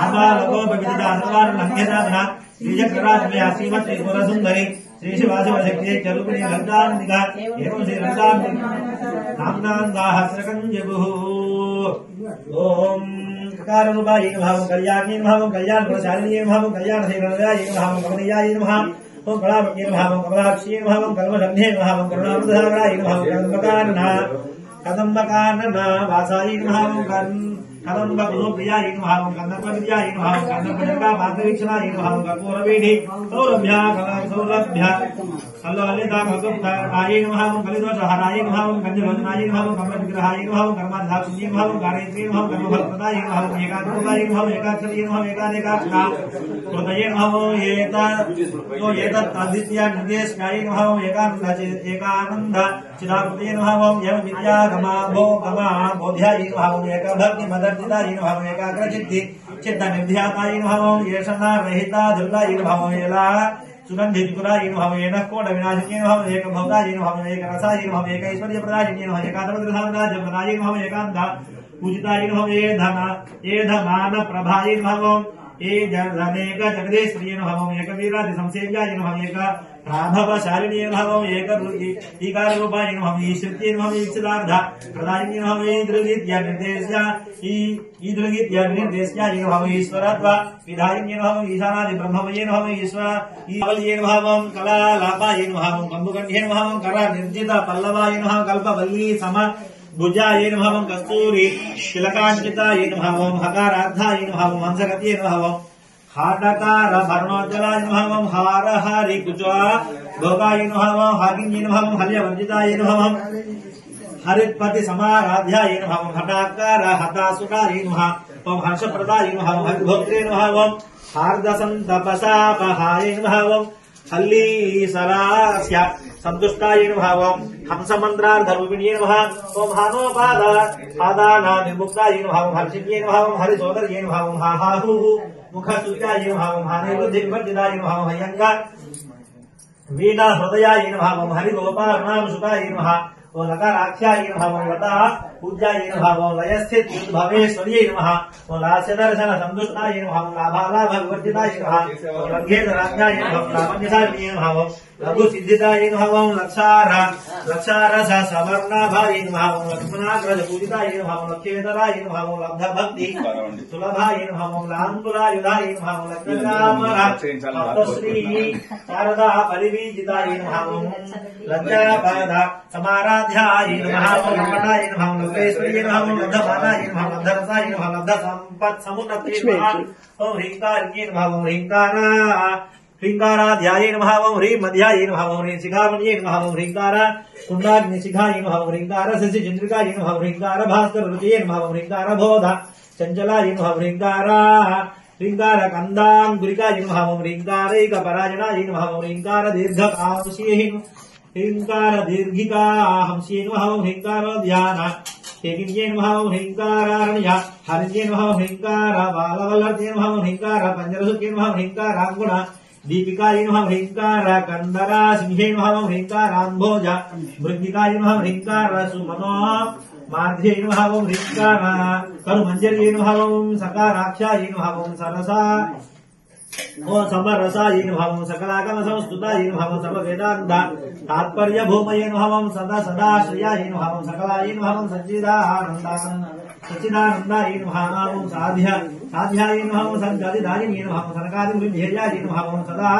आत्मालोकोपविदिता सर्वानुलङ्घ्यसाधना श्रीचक्रराजमया श्रीमत्त्रिपुरसुन्दरी श्रीशिवासवशक्तिये चरूपिणी ललितान्बिका एवं श्रीललिताम्बिकानाम्नान्दाहस्रकञ्जगुः ओम ककारूपायै नमः कल्याणी नमः कल्याणगुणशालिन्यै नमः कल्याणशैलनयायै नमः कमनीयायै नमः ओम कलावती नमः ओम कमलाक्षी नमः ओम कल्मषण्ये नमः ओम करुणामृतसागराय नमः ओम कदम्बकानना वासाय नमः ओम कदम्बकुसुमप्रियाय नमः ओम कन्दर्पविद्याय नमः ओम कन्दर्पजटापात्रवीक्षणाय नमः ओम कर्पूरवीढि सौरभ्या कलासौरभ्या अल्ललिताभगवताय नमः ओम कलिदोषहराय नमः ओम कञ्जलोचनाय नमः ओम कमलविग्रहाय नमः ओम कर्माधापुण्ये नमः ओम गायत्र्यै नमः ओम कर्मफलप्रदाय नमः ओम एकाग्रताय नमः ओम एकाक्षराय नमः ओम एकादेकाक्षरा हृदये नमः ओम एतद्दित्या निर्देशकाय नमः ओम एकानन्द चिदाकृते नमः ओम एवं विद्या गमा भो गमा बोध्याय नमः ओम एकभक्ति मदर्जिताय नमः ओम एकाग्रचित्ति चित्तनिर्ध्याताय नमः ओम येषणा रहिता दुर्गाय नमः ओम एला सुगन्धिपुराय नमः एक कोट विनाशिने नमः एक भवदाय नमः एक रसाय नमः एक ऐश्वर्यप्रदायिने नमः एकादमद्रधामराजप्रदाय नमः एकान्त पूजिताय नमः ये धमान प्रभाय नमः ये जनेक जगदीश्वर्ये नमः एक वीरादि संसेव्याय नमः एक राघवशालिने नमः एक ईकाररूपाय नमः ईश्वत्ये नमः ईक्षितार्ध प्रदायिने नमः ईदृगीत्या निर्देश्याय नमः ईश्वरत्व विधायिने नमः ईशानादि ब्रह्ममये नमः ईश्वरीये नमः कलालापाय नमः कम्बुकण्ठे नमः करा निर्जित पल्लवाय नमः कल्पवल्ली सम भुजाय नमः कस्तूरी तिलकांकिताय नमः हकारार्धाय नमः हंसगत्ये नमः हाटकार भरणोज्ज्वलाय नमः हार हरि कुचा भोगाय नमः हागिन्ये नमः हल्यवर्जिताय नमः हरित्पति समाराध्याय नमः हटाकार हतासुराय नमः ओम हर्षप्रदाय नमः हरिभोक्त्रे नमः हार्दसंतपसापहाय नमः हल्ली सरास्य संतुष्टाय नमः हंसमन्त्रार्धरूपिण्ये नमः ओम हानोपादा निर्मुक्ताय नमः हर्षिण्ये नमः हरिसोदर्ये नमः हाहाहु मुखस्तुत्याय नमः हानिवृद्धिवर्जिताय नमः हयंग वीणा हृदयाय नमः हरिगोपालनामसुताय नमः ओम लकाराख्याय नमः लता पूज्याय नमः लयस्थित भवेश्वर्यै नमः ओम लास्यदर्शन संतुष्टाय नमः लाभालाभविवर्जिताय नमः लघ्येतराज्ञाय नमः लावण्यशालिन्ये नमः लघुसिद्धिताय नमः लक्षारस सवर्णाभाय नमः लक्ष्मणाग्रज पूजिताय नमः लक्ष्येतराय नमः लब्धभक्ति सुलभाय नमः लाङ्कुरायुधाय नमः लक्ष्मीश्री शारदा परिवीजिताय नमः लज्जापद समाराध्याय नमः लक्ष्मणाय नमः लब्धेश्वर्ये नमः लब्धमानाय नमः लब्धरसाय नमः लब्धसम्पत्समुन्नते नमः ओम ह्रीङ्कारज्ञे नमः ओम ह्रीङ्काराध्याय नमः ओम ह्रीमध्याय नमः ओम ह्रीशिखामण्ये नमः ओम ह्रीङ्कार कुण्डाग्निशिखाय नमः ओम ह्रीङ्कार शशिचन्द्रिकाय नमः ओम ह्रीङ्कार भास्कररुचये नमः ओम ह्रीङ्कार बोध चञ्चलाय नमः ओम ह्रीङ्कार कन्दाङ्कुरिकाय नमः ओम ह्रीङ्कारैकपराजनाय नमः ओम ह्रीङ्कार दीर्घकांस्ये ह्रीङ्कार दीर्घिका हंस्ये नमः ओम ह्रीङ्कार ध्यान हेगिन्ये नमः ओम ह्रीङ्कारारण्य हरिण्ये नमः ओम ह्रीङ्कार बालवल्लभ्ये नमः ओम ह्रीङ्कार पञ्चरसुके नमः ओम ह्रीङ्काराङ्गुण दीपिकाय नमः ह्रीङ्कार कन्दरा सिंहे नमः ओम ह्रीङ्काराम्भोज मृद्दिकाय नमः ह्रीङ्कार सुमनो मार्ध्ये नमः ओम ह्रीङ्कार करुमञ्जर्ये नमः ओम सकाराक्षाय नमः ओम सरसा ओम समरसाय नमः ओम सकलागम संस्तुताय नमः ओम सर्ववेदान्त तात्पर्य भूमये नमः ओम सदाश्रयाय नमः ओम सकलाय नमः ओम सच्चिदानन्दाय नमः ओम साध्याय नमः ओम संजातिदायिने नमः ओम सनकादिवृद्ध्ययाय नमः ओम सदा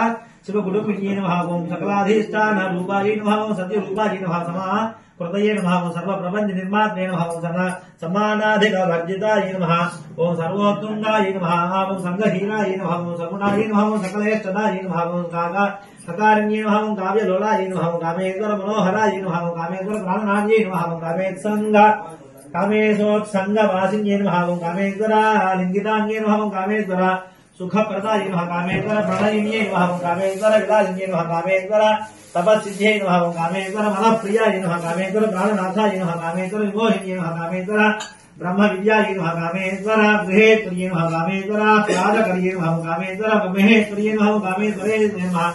शिवकुटुम्बिन्ये नमः ओम सकलाधीष्ठान रूपाय नमः ओम सत्यरूपाय नमः कृतये नमः ओम सर्वप्रपञ्च निर्मात्रे नमः ओम समानाधिकवर्जिताय नमः ओम सर्वोत्तुङ्गाय नमः ओम संगहीनाय नमः ओम सगुणाय नमः ओम सकलेष्टदाय नमः ओम सकारण्ये नमः ओम काव्यलोलाय नमः ओम कामेश्वर मनोहराय नमः ओम कामेश्वर प्राणनाथये नमः ओम कामेशोत्सङ्गवासिन्ये नमः ओम कामेश्वर लिङ्गिताङ्गे नमः ओम कामेश्वर सुखप्रदाय नमः कामेश्वर प्रणयिन्ये नमः ओम कामेश्वर विलासिन्ये नमः कामेश्वर तपस्सिद्ध्यै नमः ओम कामेश्वर मनप्रियाय नमः कामेश्वर प्राणनाथाय नमः कामेश्वर विमोहिन्ये नमः कामेश्वर ब्रह्मविद्याय नमः कामेश्वर गृहेश्वर्ये नमः कामेश्वर राजकर्ये नमः कामेश्वर महेश्वर्ये नमः कामेश्वरे नमः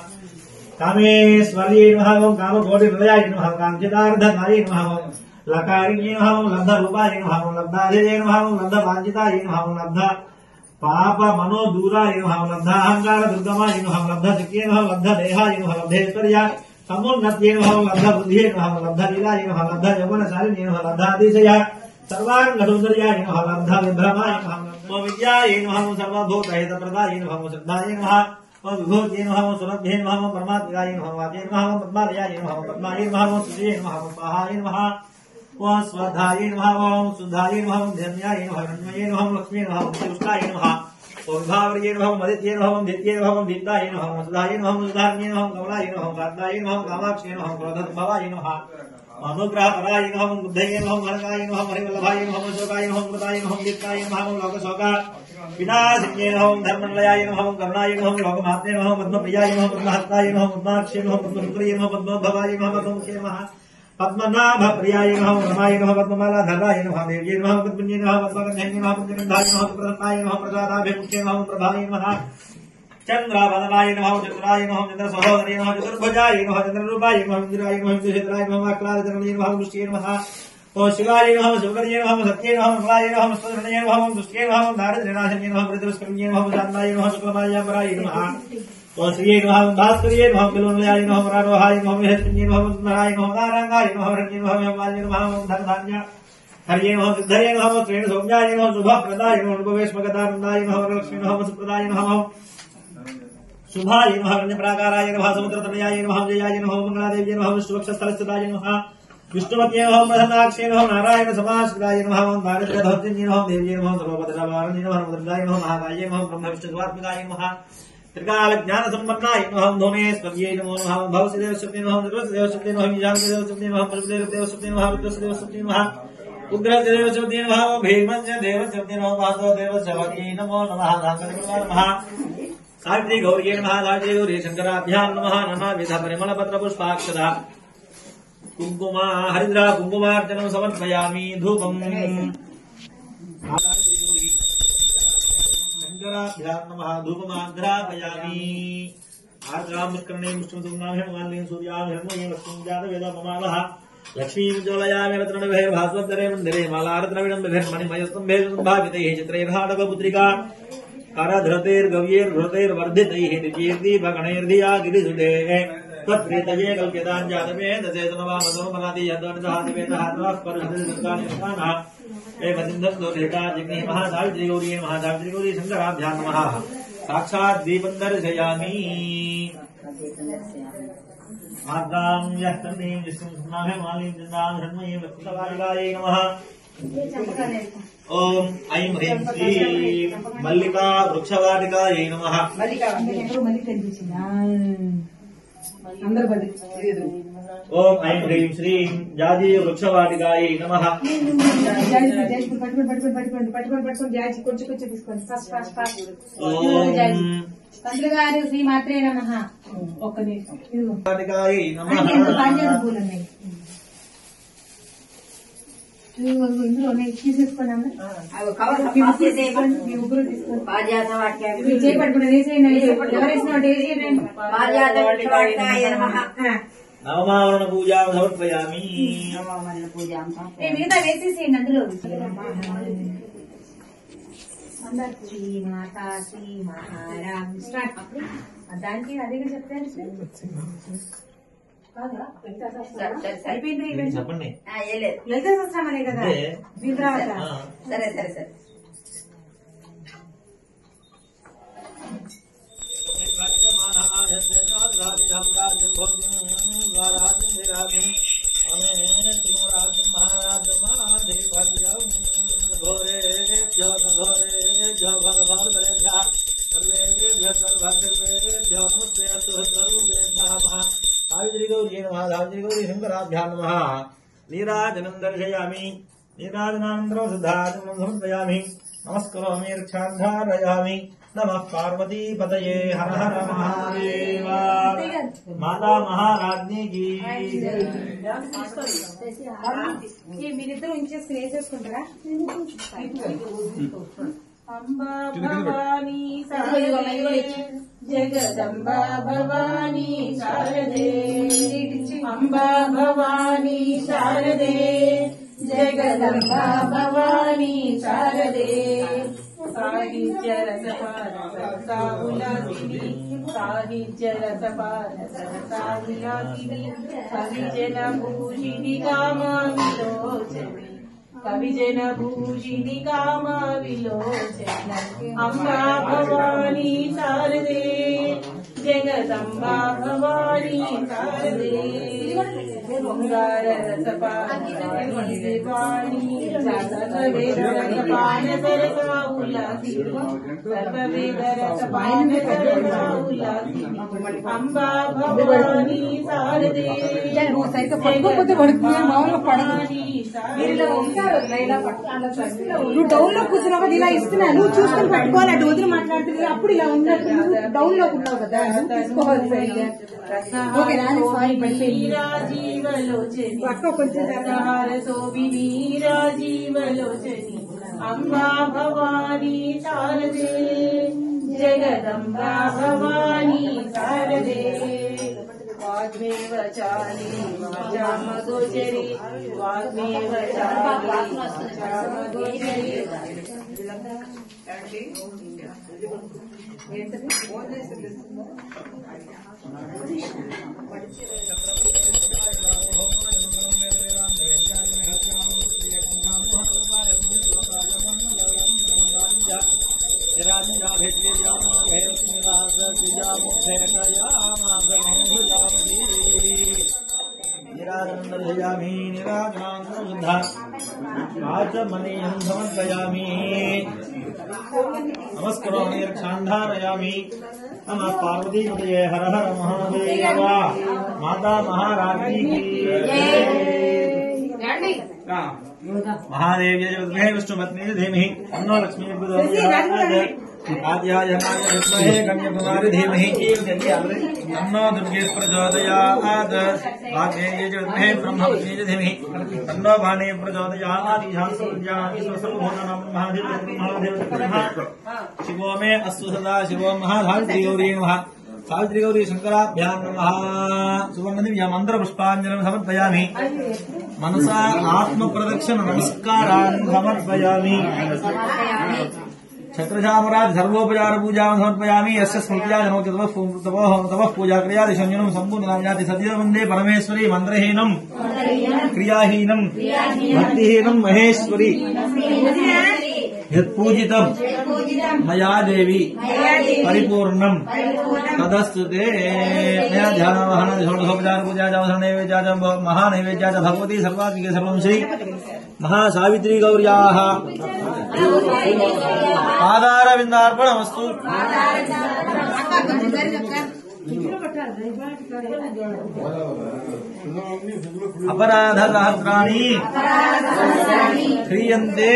कामेश्वर्ये नमः ओम कामकोटिहृदयाय नमः काञ्चितार्धनाय नमः ओम लकारिण्ये नमः ओम लब्धरूपाय नमः ओम लब्धाधिजे नमः ओम लब्धवाञ्छिताय नमः ओम लब्ध पाप मनोदूराय नमः लब्धाहंकार दुर्गमाय नमः लब्धशक्ये नमः लब्धदेहाय नमः लब्धेश्वर्या समुन्नत्ये नमः लब्धबुद्ध्ये नमः लब्धलीलाय नमः लब्धयौवनशालिन्ये नमः लब्धातिशय सर्वाङ्गसौन्दर्याय नमः लब्धविभ्रमाय नमः विद्याय नमः सर्वभूतहितप्रदाय नमः श्रद्धाय नमः विभूतिये नमः सुरभ्ये नमः परमात्माय नमः वाचे नमः पद्मालयाय नमः पद्माय नमः सुजे नमः स्वाहाय नमः ओम स्वधाय नमः ओम सुधाय नमः धन्याय नमः रण्मये नमः लक्ष्मी नमः पुष्टाय नमः ओम भावर्ये नमः मदित्ये नमः दित्ये नमः विद्याय नमः सुधाय नमः सुधार्ये नमः कमलाय नमः कात्याय नमः कामाक्षये नमः क्रोधभवाय नमः अनुग्रहपराय नमः बुद्धये नमः मनकाय नमः हरिवल्लभाय नमः शोकाय नमः मृताय नमः दीप्ताय नमः लोकशोका विनाशिन्ये नमः धर्मनिलयाय नमः करुणाय नमः लोकमात्रे नमः पद्मप्रियाय नमः पद्महस्ताय नमः पद्माक्षये नमः पद्मसुप्रिये नमः पद्मोद्भवाय नमः पद्ममुखे नमः पद्मनाभप्रियाय नमः रमाय नमः पद्ममालाधराय नमः देव्ये नमः पद्मन्ये नमः पद्मगन्धे नमः पद्मगन्धाय नमः प्रसन्नाय नमः प्रसादाभिमुखे नमः प्रभाय नमः चंद्रावदनाय नमः चतुराय नमः चंद्रसहोदरे नमः चतुर्भुजाय नमः चंद्ररूपाय नमः इंद्राय नमः इंद्रशेखराय नमः आक्लादजननीय नमः पुष्टिये नमः ओम शिवाय नमः शिवकर्ये नमः सत्ये नमः मंगलाय नमः स्वधर्मये नमः दुष्टे नमः दारिद्र्यनाशने नमः प्रतिष्कर्मये नमः शान्ताय नमः शुक्लमाय पराय नमः ओम श्रीये नमः भास्कर्ये नमः बिलोनलयाय नमः परारोहाय नमः विहस्तिन्ये नमः वसुन्धराय नमः नारायणाय नमः हरण्ये नमः वाल्ये नमः धनधान्य हरिये नमः सिद्धये नमः श्रेण सौम्याय नमः शुभप्रदाय नमः उपवेशमगदानन्दाय नमः वरलक्ष्मी नमः सुप्रदाय नमः शुभाय नमः रण्यप्राकाराय नमः समुद्रतनयाय नमः जयाय नमः मंगलादेव्यै नमः विष्णुवक्षस्थलस्थिताय नमः विष्णुपत्ये नमः प्रसन्नाक्षे नमः नारायण समाश्रिताय नमः दारिद्र्यधौर्जन्ये नमः देव्यै नमः सर्वपदशावारण्ये नमः नमोदर्गाय नमः महाकाये नमः ब्रह्मविष्णुस्वात्मिकाय नमः त्रिकालज्ञानसम्पन्नाय नमः धूमेश्वर्यै नमो नमः भवसिदेवशक्ति नमः निर्वसदेवशक्ति नमः मीजानदेवशक्ति नमः पशुदेवशक्ति नमः विद्वसदेवशक्ति नमः उग्रदेवशक्ति नमः भीमस्य देवशक्ति नमः वासुदेवशक्ति नमो नमः दासदेवाय नमः सावित्री गौरी नमः सावित्री गौरी शंकराभ्यां नमः नानाविध परिमलपत्र पुष्पाक्षदा कुंकुमा हरिद्रा कुंकुमार्चनं समर्पयामि धूपम् शंकराभ्यां नमः धूपमाघ्रापयामि आर्द्रां मुष्कर्णे मुष्टुमसुम्नाभ्यां मालिनीं सूर्यां हिरण्मयीं लक्ष्मीं जातवेदममालः लक्ष्मीज्वलयामि रत्ननिभैर्भास्वदरे मन्दिरे मालारत्नविडम्बिभिर्मणिमयस्तम्भैः सम्भावितैः चित्रैर्हाटकपुत्रिका करधृतैर्गव्यैर्घृतैर्वर्धितैः दिव्यैर्दीपगणैर्धिया गिरिसुडेः त्वत्प्रीतये कल्प्यताञ्जातवेदसे समवामसोमनादि यद्वनिदहादिवेदः त्वास्पर्शदिर्गानिर्गानः एकसिन्धस्तोरेकाजिग्निः महासावित्रीगौरी महासावित्रीगौरी शङ्कराभ्यां नमः साक्षात् दीपं दर्शयामि मातां यः तन्नीं विष्णुं स्नाहमालीं चन्दां हृण्मयीं लक्ष्मीवालिकायै नमः ओम ऐं ह्रीं श्रीं मल्लिका वृक्षवाटिकायै नमः ओम ऐं ह्रीं श्रीं जाजी वृक्षवाटिकायै नमः పంతులుగారు శ్రీ మాత్రే నమః ఒక్క నిమిషం వాటికాयै నమః ఇందులో తీసేసుకోండి నవమావరణ పూజా సమర్పయామి మిగతా వేసేసేయండి అందులో శ్రీ మాతా శ్రీ మహారామ్ స్టార్ట్ దానికి అదే చెప్తారు అయిపోయింది చెప్పండి లలిత సహస్రం అనే కదా దీని తర్వాత సరే సరే సరే नीराजनं दर्शयामि नीराजनानन्तरं शुद्धाचमनं समर्पयामि नमस्करोमि रक्षान्धारयामि नमः पार्वती पतये हर हर महादेव माता महाराज्ञी की మీరిద్దరు ఇంచేసుకుని వేసేసుకుంటారా अंबा भवानी शारदे जगदंबा भवानी शारदे अंबा भवानी शारदे जगदंबा भवानी शारदे साहित्य रसपाल सरसा उल्लासिनी साहित्य रसपाल सरसा उल्लासिनी कविजन भूषिणी कामा विलोचनी कविजन भूषिणी कामा विलोचन अंबा भवानी शारदे जगदम्बा भवानी शारदे ओंकार रसपानी सर्ववेद रसपान सरसा उल्लासी सर्ववेद रसपान सरसा उल्लासी अंबा भवानी शारदे నువ్వు డౌన్ లో కూర్చున్నావు కదా, ఇలా ఇస్తున్నా నువ్వు చూసుకొని పట్టుకోవాలి. అటు వదిలి మాట్లాడుతుంది అప్పుడు ఇలా ఉన్నట్టు డౌన్ లో ఉన్నావు కదా, తీసుకోవాలి సరిగ్గా. ఓకే రాని పక్క కొంచెం जीवलोचनी अंबा भवानी शारदे जगदम्बा भवानी शारदे वाग्मेव चाली वाचामगोचरी वाग्मेव चाली वाचामगोचरी नमस्करोमि रक्षान्धारयामि नमः पार्वती पतये हर हर महादेव माता महारानी की महादेव जय विद्महे विष्णुपत्नी धीमहि तन्नो लक्ष्मी प्रचोदयात् आद्याय विद्महे कन्याकुमारी धीमहि तन्नो दुर्गे प्रचोदयात् आद्याय विद्महे ब्रह्मपत्नी धीमहि तन्नो भाने प्रचोदयात् शिवो मे अस्तु सदा शिवो महाधात्री गौरी नमः सावित्री गौरी शंकराभ्यां नमः सुवर्णदिव्य मंत्र पुष्पांजलिं समर्पयामि मनसा आत्म प्रदक्षिण नमस्कारान् समर्पयामि छत्रशामराज सर्वोपचार पूजा समर्पयामि यस्य स्मृत्या जनोति तपः पूजा क्रियादि संयमनं संपूर्णं जाति सद्य वन्दे परमेश्वरी मंत्रहीनं क्रियाहीनं भक्तिहीनं महेश्वरी यत्पूजितं मया देवी परिपूर्णं तदस्तुते मया ध्यानवहन षोडशोपचार पूजा नैवेद्या महानैवेद्या भगवती सर्वात्मिके सर्वं श्री महासावित्री गौर्याः पादारविन्दार्पणमस्तु अपराधसहस्राणि क्रियन्ते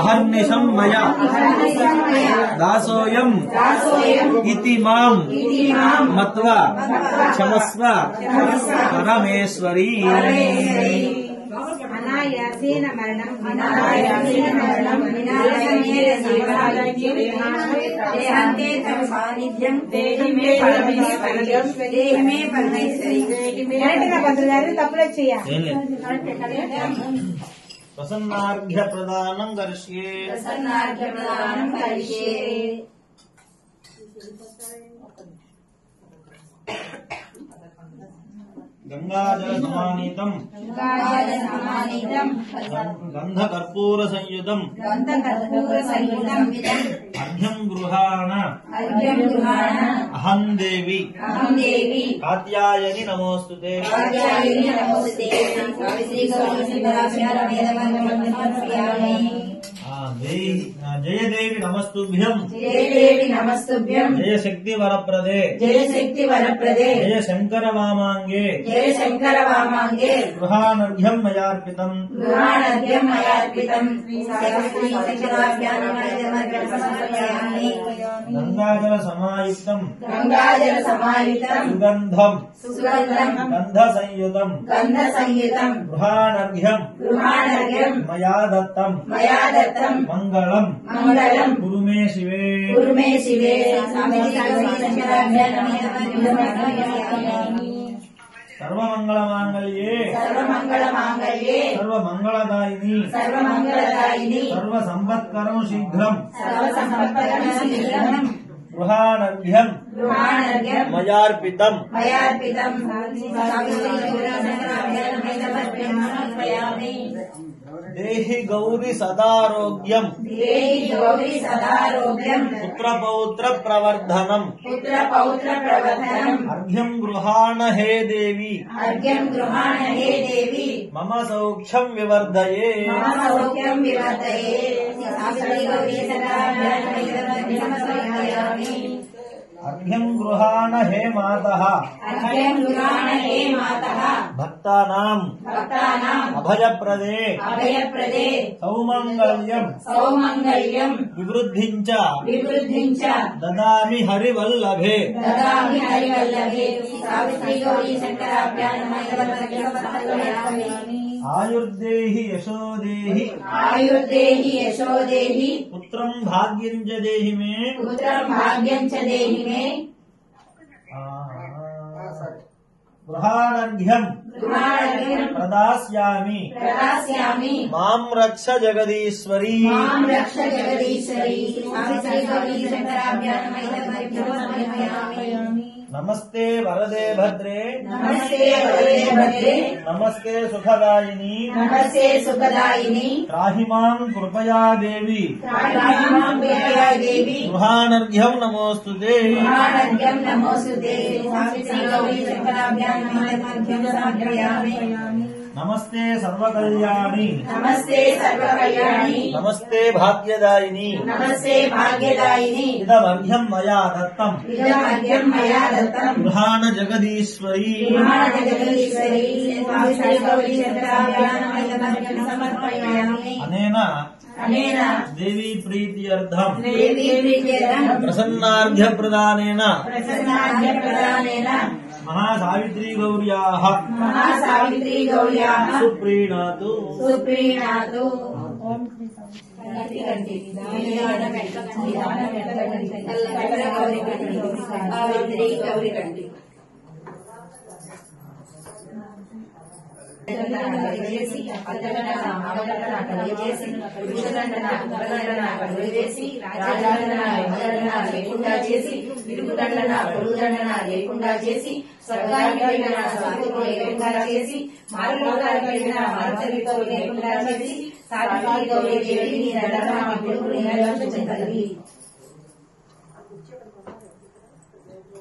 अहर्निशं मया दासोऽयम् इति माम् मत्वा क्षमस्व परमेश्वरी अनायासेन मरणं देहान्ते तव सानिध्यं देहि मे परमेश्वरी కరెక్ట్గా బదులారు తప్పులే చేయాలి. प्रसन्नार्घ्य प्रदानं करिष्ये गंगाजल समानीतम गंधकर्पूर संयुतम अर्घ्यं गृहाण अहं देवी कात्यायनी नमोस्तुते जय देवी नमस्तुभ्यं जय शक्ति वरप्रदे जय शंकर वामांगे गृहानर्घ्यं मयार्पितम् गंगाजल समायुक्तम् सुगंधं गंध संयुतम् गृहानर्घ्यं मया दत्तम् मंगलम् गुरु मे शिवे सर्वमंगलमांगल्ये सर्वमंगलदायिनी सर्वसंपत्करं शीघ्रम् गृहानर्घ्यं मयार्पितम् దేహి గౌరి సదారోగ్యం దేహి గౌరీ సదారోగ్యం పుత్రపౌత్ర ప్రవర్ధనం పుత్రపౌత్ర ప్రవర్ధనం అర్ఘ్యం గృహాణ హే దేవి అర్ఘ్యం గృహాణ హే దేవి మమ సౌఖ్యం వివర్ధయే మమ సౌఖ్యం వివర్ధయే శాస్త్రీ గౌరీ సదాయామి అర్ఘ్యం గృహాణ హే మాతః అర్ఘ్యం గృహాణ హే మాతః భక్తానాం భక్తానాం అభయప్రదే అభయప్రదే సౌమంగళ్యం సౌమంగళ్యం వివృద్ధించ వివృద్ధించ దదామి హరివల్లభే దదామి హరివల్లభే సావిత్రీ గౌరీ శంకరాభ్యాం నమః ఆయుర్దేహి యశోదేహి ఆయుర్దేహి యశోదేహి పుత్రం భాగ్యం చ దేహి మే పుత్రం భాగ్యం చ దేహి మే గృహాణర్ఘ్యం గృహాణర్ఘ్యం ప్రదాస్యామి ప్రదాస్యామి మాం రక్ష జగదీశ్వరీ మాం రక్ష జగదీశ్వరి సావిత్రీ గౌరీ శంకరాభ్యాం నమః నమస్తే వరదే భద్రే నమస్తే వరదే భద్రే నమస్తే సుఖదాయిని నమస్తే సుఖదాయిని త్రాహి మాం కృపయా దేవి త్రాహిమాం ప్రియా దేవి గృహాణర్ఘ్యం నమోస్తుతే గృహాణర్ఘ్యం నమోస్తుతే సావిత్రీ గౌరీ శంకరాభ్యాం నమః నమస్తే సర్వకళ్యాణి నమస్తే సర్వకళ్యాణి నమస్తే భాగ్యదాయిని నమస్తే భాగ్యదాయిని ఇదమర్ఘ్యం మయా దత్తం ఇదమర్ఘ్యం మయా దత్తం గృహాణ జగదీశ్వరీ గృహాణ జగదీశ్వరి సావిత్రీ గౌరీ శంకరాభ్యాం నమః సమర్పయామి అనేన అనేన దేవీ ప్రీత్యర్థం దేవీ ప్రీత్యర్థం ప్రసన్నార్ఘ్య ప్రదానేన ప్రసన్నార్ఘ్య ప్రదానేన మహాసావిత్రీ గౌర్యాః మహాసావిత్రీ గౌర్యాః సుప్రీణాతు సుప్రీణాతు సావిత్రీ గౌరీ కంటి చేసి లేకుండా చేసి విరుగుదండన పొడుదండన లేకుండా చేసి స్వర్గానికి వెళ్ళిన స్వామితో లేకుండా చేసి మార్గలోకానికి వెళ్ళిన మార్గలితో లేకుండా చేసి సావిత్రీ గౌరీ దేవి నీ దండన తల్లి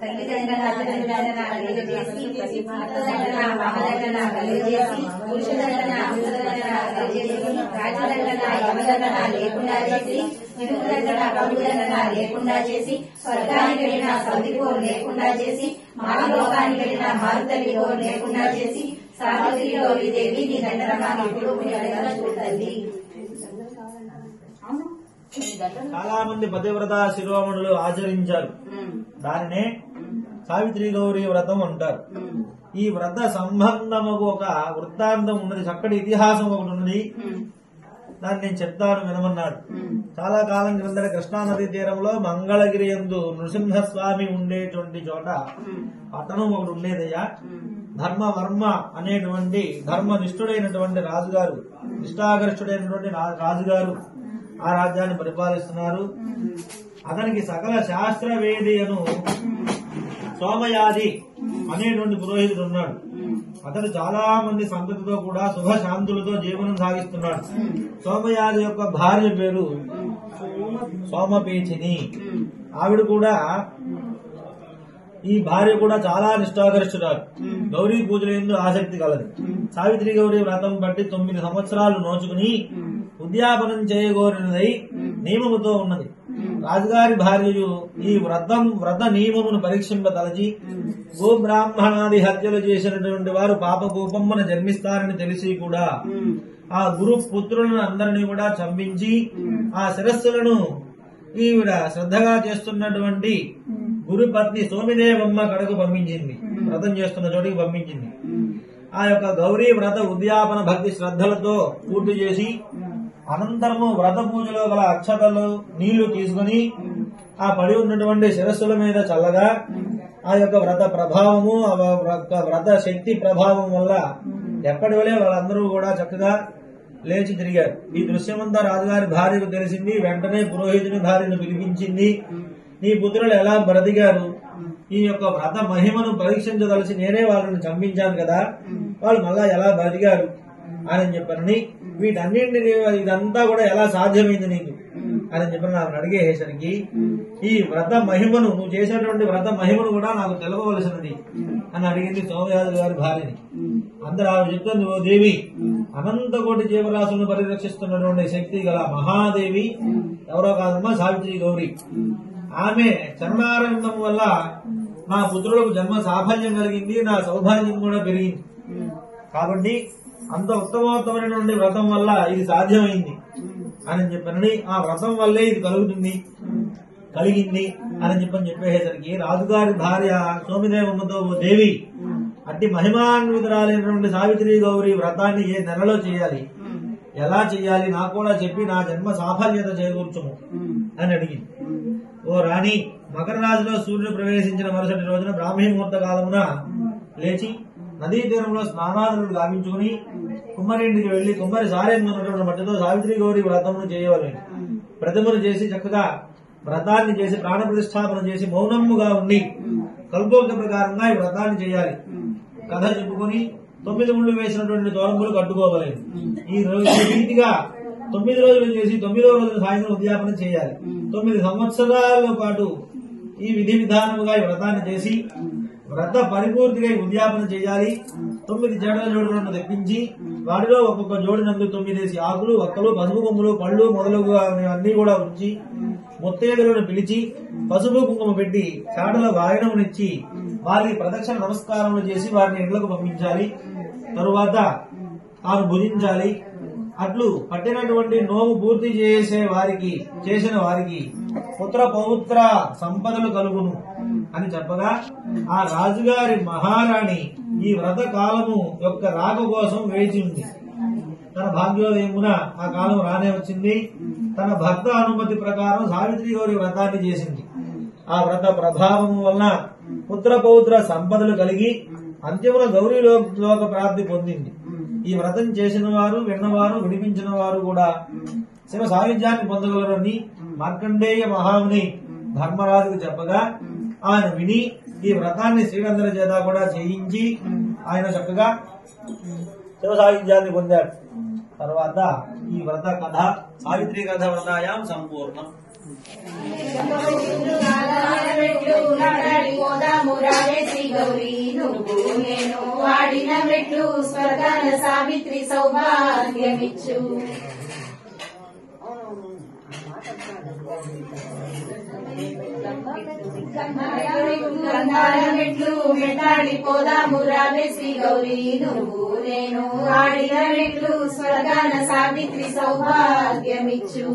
తల్లిదండ్రుల అత్తదండన కలిగజేసి అత్తదండన మహదండన కలిగజేసి పురుషదండన అమృతదండన కలిగజేసి రాజదండన యమదండన లేకుండా చేసి విరుగుదండన కబుదండన లేకుండా చేసి స్వర్గానికి వెళ్ళిన సౌదికోరు లేకుండా చేసి మాలోకానికి వెళ్ళిన మారుతల్లికో లేకుండా చేసి సావిత్రి గౌరీ దేవి నీ దండన ఎప్పుడు తల్లి చాలా మంది పతివ్రత శిరోమణులు ఆచరించారు. దానినే సావిత్రి గౌరీ వ్రతం అంటారు. ఈ వ్రత సంబంధముకు ఒక వృత్తాంతం ఉన్నది, చక్కటి ఇతిహాసం ఒకటి ఉన్నది. దాన్ని నేను చెప్తాను వినమన్నాడు. చాలా కాలం క్రిందట కృష్ణానదీ తీరంలో మంగళగిరి యందు నృసింహస్వామి ఉండేటువంటి చోట పట్టణం ఒకటి ఉండేదయ్యా. ధర్మవర్మ అనేటువంటి ధర్మనిష్ఠుడైనటువంటి రాజుగారు, నిష్ఠాగరిష్ఠుడైనటువంటి రాజుగారు ఆ రాజ్యాన్ని పరిపాలిస్తున్నారు. అతనికి సకల శాస్త్రవేది అను సోమయాది అనేటువంటి పురోహితుడు ఉన్నాడు. అతడు చాలా మంది సంతతితో కూడా శుభశాంతులతో జీవనం సాగిస్తున్నాడు. సోమయాది యొక్క భార్య పేరు సోమపేచిని. ఆవిడ కూడా, ఈ భార్య కూడా చాలా నిష్ఠాగరిష్ఠురాలు, గౌరీ పూజలందు ఆసక్తి కలదు. సావిత్రి గౌరీ వ్రతం బట్టి 9 సంవత్సరాలు నోచుకుని ఉద్యాపనం చేయగోరినదై నియమముతో ఉన్నది. రాజుగారి భార్యయు ఈ వ్రత నియమమును పరీక్షింపదలచి గోబ్రాహ్మణాది హత్యలు చేసినటువంటి వారు పాపకూపమున జన్మిస్తారని తెలిసి కూడా ఆ గురు పుత్రులను అందరినీ కూడా చంపించి ఆ శిరస్సులను ఈవిడ శ్రద్ధగా చేస్తున్నటువంటి గురుపత్ని సోమిదేవమ్మ కడకు పంపించింది. వ్రతం చేస్తున్న చోటికి పంపించింది. ఆ యొక్క గౌరీ వ్రత ఉద్యాపన భక్తి శ్రద్ధలతో పూర్తి చేసి అనంతరము వ్రత పూజలో గల అక్షతలు నీళ్లు తీసుకుని ఆ పడి ఉన్నటువంటి శిరస్సుల మీద చల్లగా ఆ యొక్క వ్రత ప్రభావము, ఆ వ్రత శక్తి ప్రభావం వల్ల ఎప్పటి వలే వాళ్ళందరూ కూడా చక్కగా లేచి తిరిగారు. ఈ దృశ్యమంతా రాజుగారి భార్యకు తెలిసింది. వెంటనే పురోహితుని భార్యను పిలిపించింది. నీ పుత్రులు ఎలా బ్రతికారు? ఈ యొక్క వ్రత మహిమను పరీక్షించదలిసి నేనే వాళ్ళని చంపించాను కదా, వాళ్ళు మళ్ళా ఎలా బ్రతికారు అని చెప్పని వీటన్నింటినీ ఇదంతా కూడా ఎలా సాధ్యమైంది నీకు అని చెప్పని నాకు అడిగేసరికి ఈ వ్రత మహిమను నువ్వు చేసినటువంటి వ్రత మహిమను కూడా నాకు తెలవవలసినది అని అడిగింది సోమయాజుల గారి భార్యని. అందరూ ఆవిడ చెప్తుంది, ఓ దేవి, అనంత కోటి జీవరాశులను పరిరక్షిస్తున్నటువంటి శక్తి గల మహాదేవి ఎవరో కాదమ్మా సావిత్రి గౌరి. ఆమె చరణారంభం వల్ల నా పుత్రులకు జన్మ సాఫల్యం కలిగింది, నా సౌభాగ్యం కూడా పెరిగింది. కాబట్టి అంత ఉత్తమోత్తమైనటువంటి వ్రతం వల్ల ఇది సాధ్యమైంది అని చెప్పని ఆ వ్రతం వల్లే ఇది కలిగింది అని చెప్పేసరికి రాజుగారి భార్య సోమిదేవమ్మతో, ఓ దేవి, అట్టి మహిమాన్వితురాలైనటువంటి సావిత్రి గౌరి వ్రతాన్ని ఏ నెలలో చేయాలి, ఎలా చేయాలి నాకు కూడా చెప్పి నా జన్మ సాఫల్యత చేకూర్చుము అని అడిగింది. ఓ రాణి, మకర రాశిలో సూర్యుడు ప్రవేశించిన మరుసటి రోజున బ్రాహ్మీ ముహూర్త కాలమున లేచి నదీ తీరంలో స్నానాదులు గావించుకుని కుమ్మరింటికి వెళ్లి కుమ్మరి సారేందున్నటువంటి మట్టితో సావిత్రి గౌరి వ్రతమును చేయవలెను. ప్రతిమను చేసి చక్కగా వ్రతాన్ని చేసి ప్రాణ ప్రతిష్టాపన చేసి మౌనముగా ఉండి కల్పోక్త ప్రకారంగా ఈ వ్రతాన్ని చేయాలి. కథ చెప్పుకుని 9 ముళ్ళు వేసినటువంటి తోరంబులు కట్టుకోవలేదు. ఈ రీతిగా 9 రోజులు చేసి 9వ రోజున సాయంత్రం ఉద్యాపన చేయాలి. 9 సంవత్సరాల పాటు ఈ విధి విధానముగా ఈ వ్రతాన్ని చేసి వ్రత పరిపూర్తిగా ఉద్యాపన చేయాలి. 9 జడల జోడులను తెప్పించి వాటిలో ఒక్కొక్క జోడి నందు 9 ఆకులు, వక్కలు, పసుపు కొమ్ములు, పళ్ళు మొదలుగా అన్ని కూడా ఉంచి ముత్తైదులను పిలిచి పసుపు కుంకుమ పెట్టి చాటల వాయనమునిచ్చి వారికి ప్రదక్షిణ నమస్కారములు చేసి వారిని ఇంట్లోకి పంపించాలి. తరువాత తాను భుజించాలి. అట్లు పట్టినటువంటి నోము పూర్తి చేసిన వారికి పుత్ర పౌత్ర సంపదలు కలుగును అని చెప్పగా ఆ రాజుగారి మహారాణి ఈ వ్రత కాలము యొక్క రాక కోసం వేచి ఉంది. తన భాగ్యోదయమున ఆ కాలం రానే వచ్చింది. తన భర్త అనుమతి ప్రకారం సావిత్రి గౌరి వ్రతాన్ని చేసింది. ఆ వ్రత ప్రభావము వలన పుత్ర పౌత్ర సంపదలు కలిగి అంత్యమున గౌరీ లోక ప్రాప్తి పొందింది. ఈ వ్రతం చేసిన వారు, విన్నవారు, వినిపించిన వారు కూడా శివ సాయుధ్యాన్ని పొందగలరని మార్కండేయ మహాముని ధర్మరాజుకు చెప్పగా ఆయన విని ఈ వ్రతాన్ని శ్రీరంధ్ర చేత కూడా చేయించి ఆయన చక్కగా శివ సాయుధ్యాన్ని పొందాడు. తర్వాత ఈ వ్రత కథ సావిత్రి కథ వ్రతాయాం సంపూర్ణం. వాడిన మెట్లు స్వర్గాన సావిత్రి సౌభాగ్యమిచ్చు. గంధాల మెట్లు మెట్టాడి పోదాము రావే శ్రీ గౌరీ నువ్వు నేను. ఆడిన మెట్లు స్వర్గాన సావిత్రి సౌభాగ్యమిచ్చు.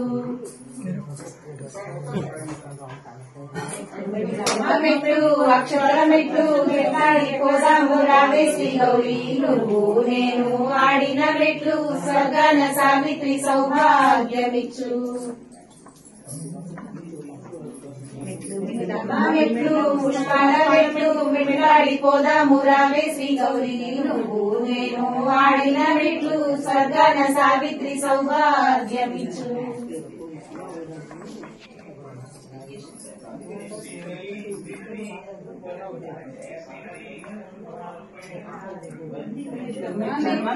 మెట్లు అక్షర మెట్లు మెట్టాడి పోదాము రావే శ్రీ గౌరీ నువ్వు నేను. ఆడిన మెట్లు స్వర్గాన సావిత్రి సౌభాగ్యమిచ్చు. మెట్లు పుష్పాల మెట్లు మెట్లాడి పోదాము రావే శ్రీ గౌరీ నువ్వు నేను. ఆడిన మెట్లు స్వర్గాన సావిత్రి సౌభాగ్యమిచ్చు.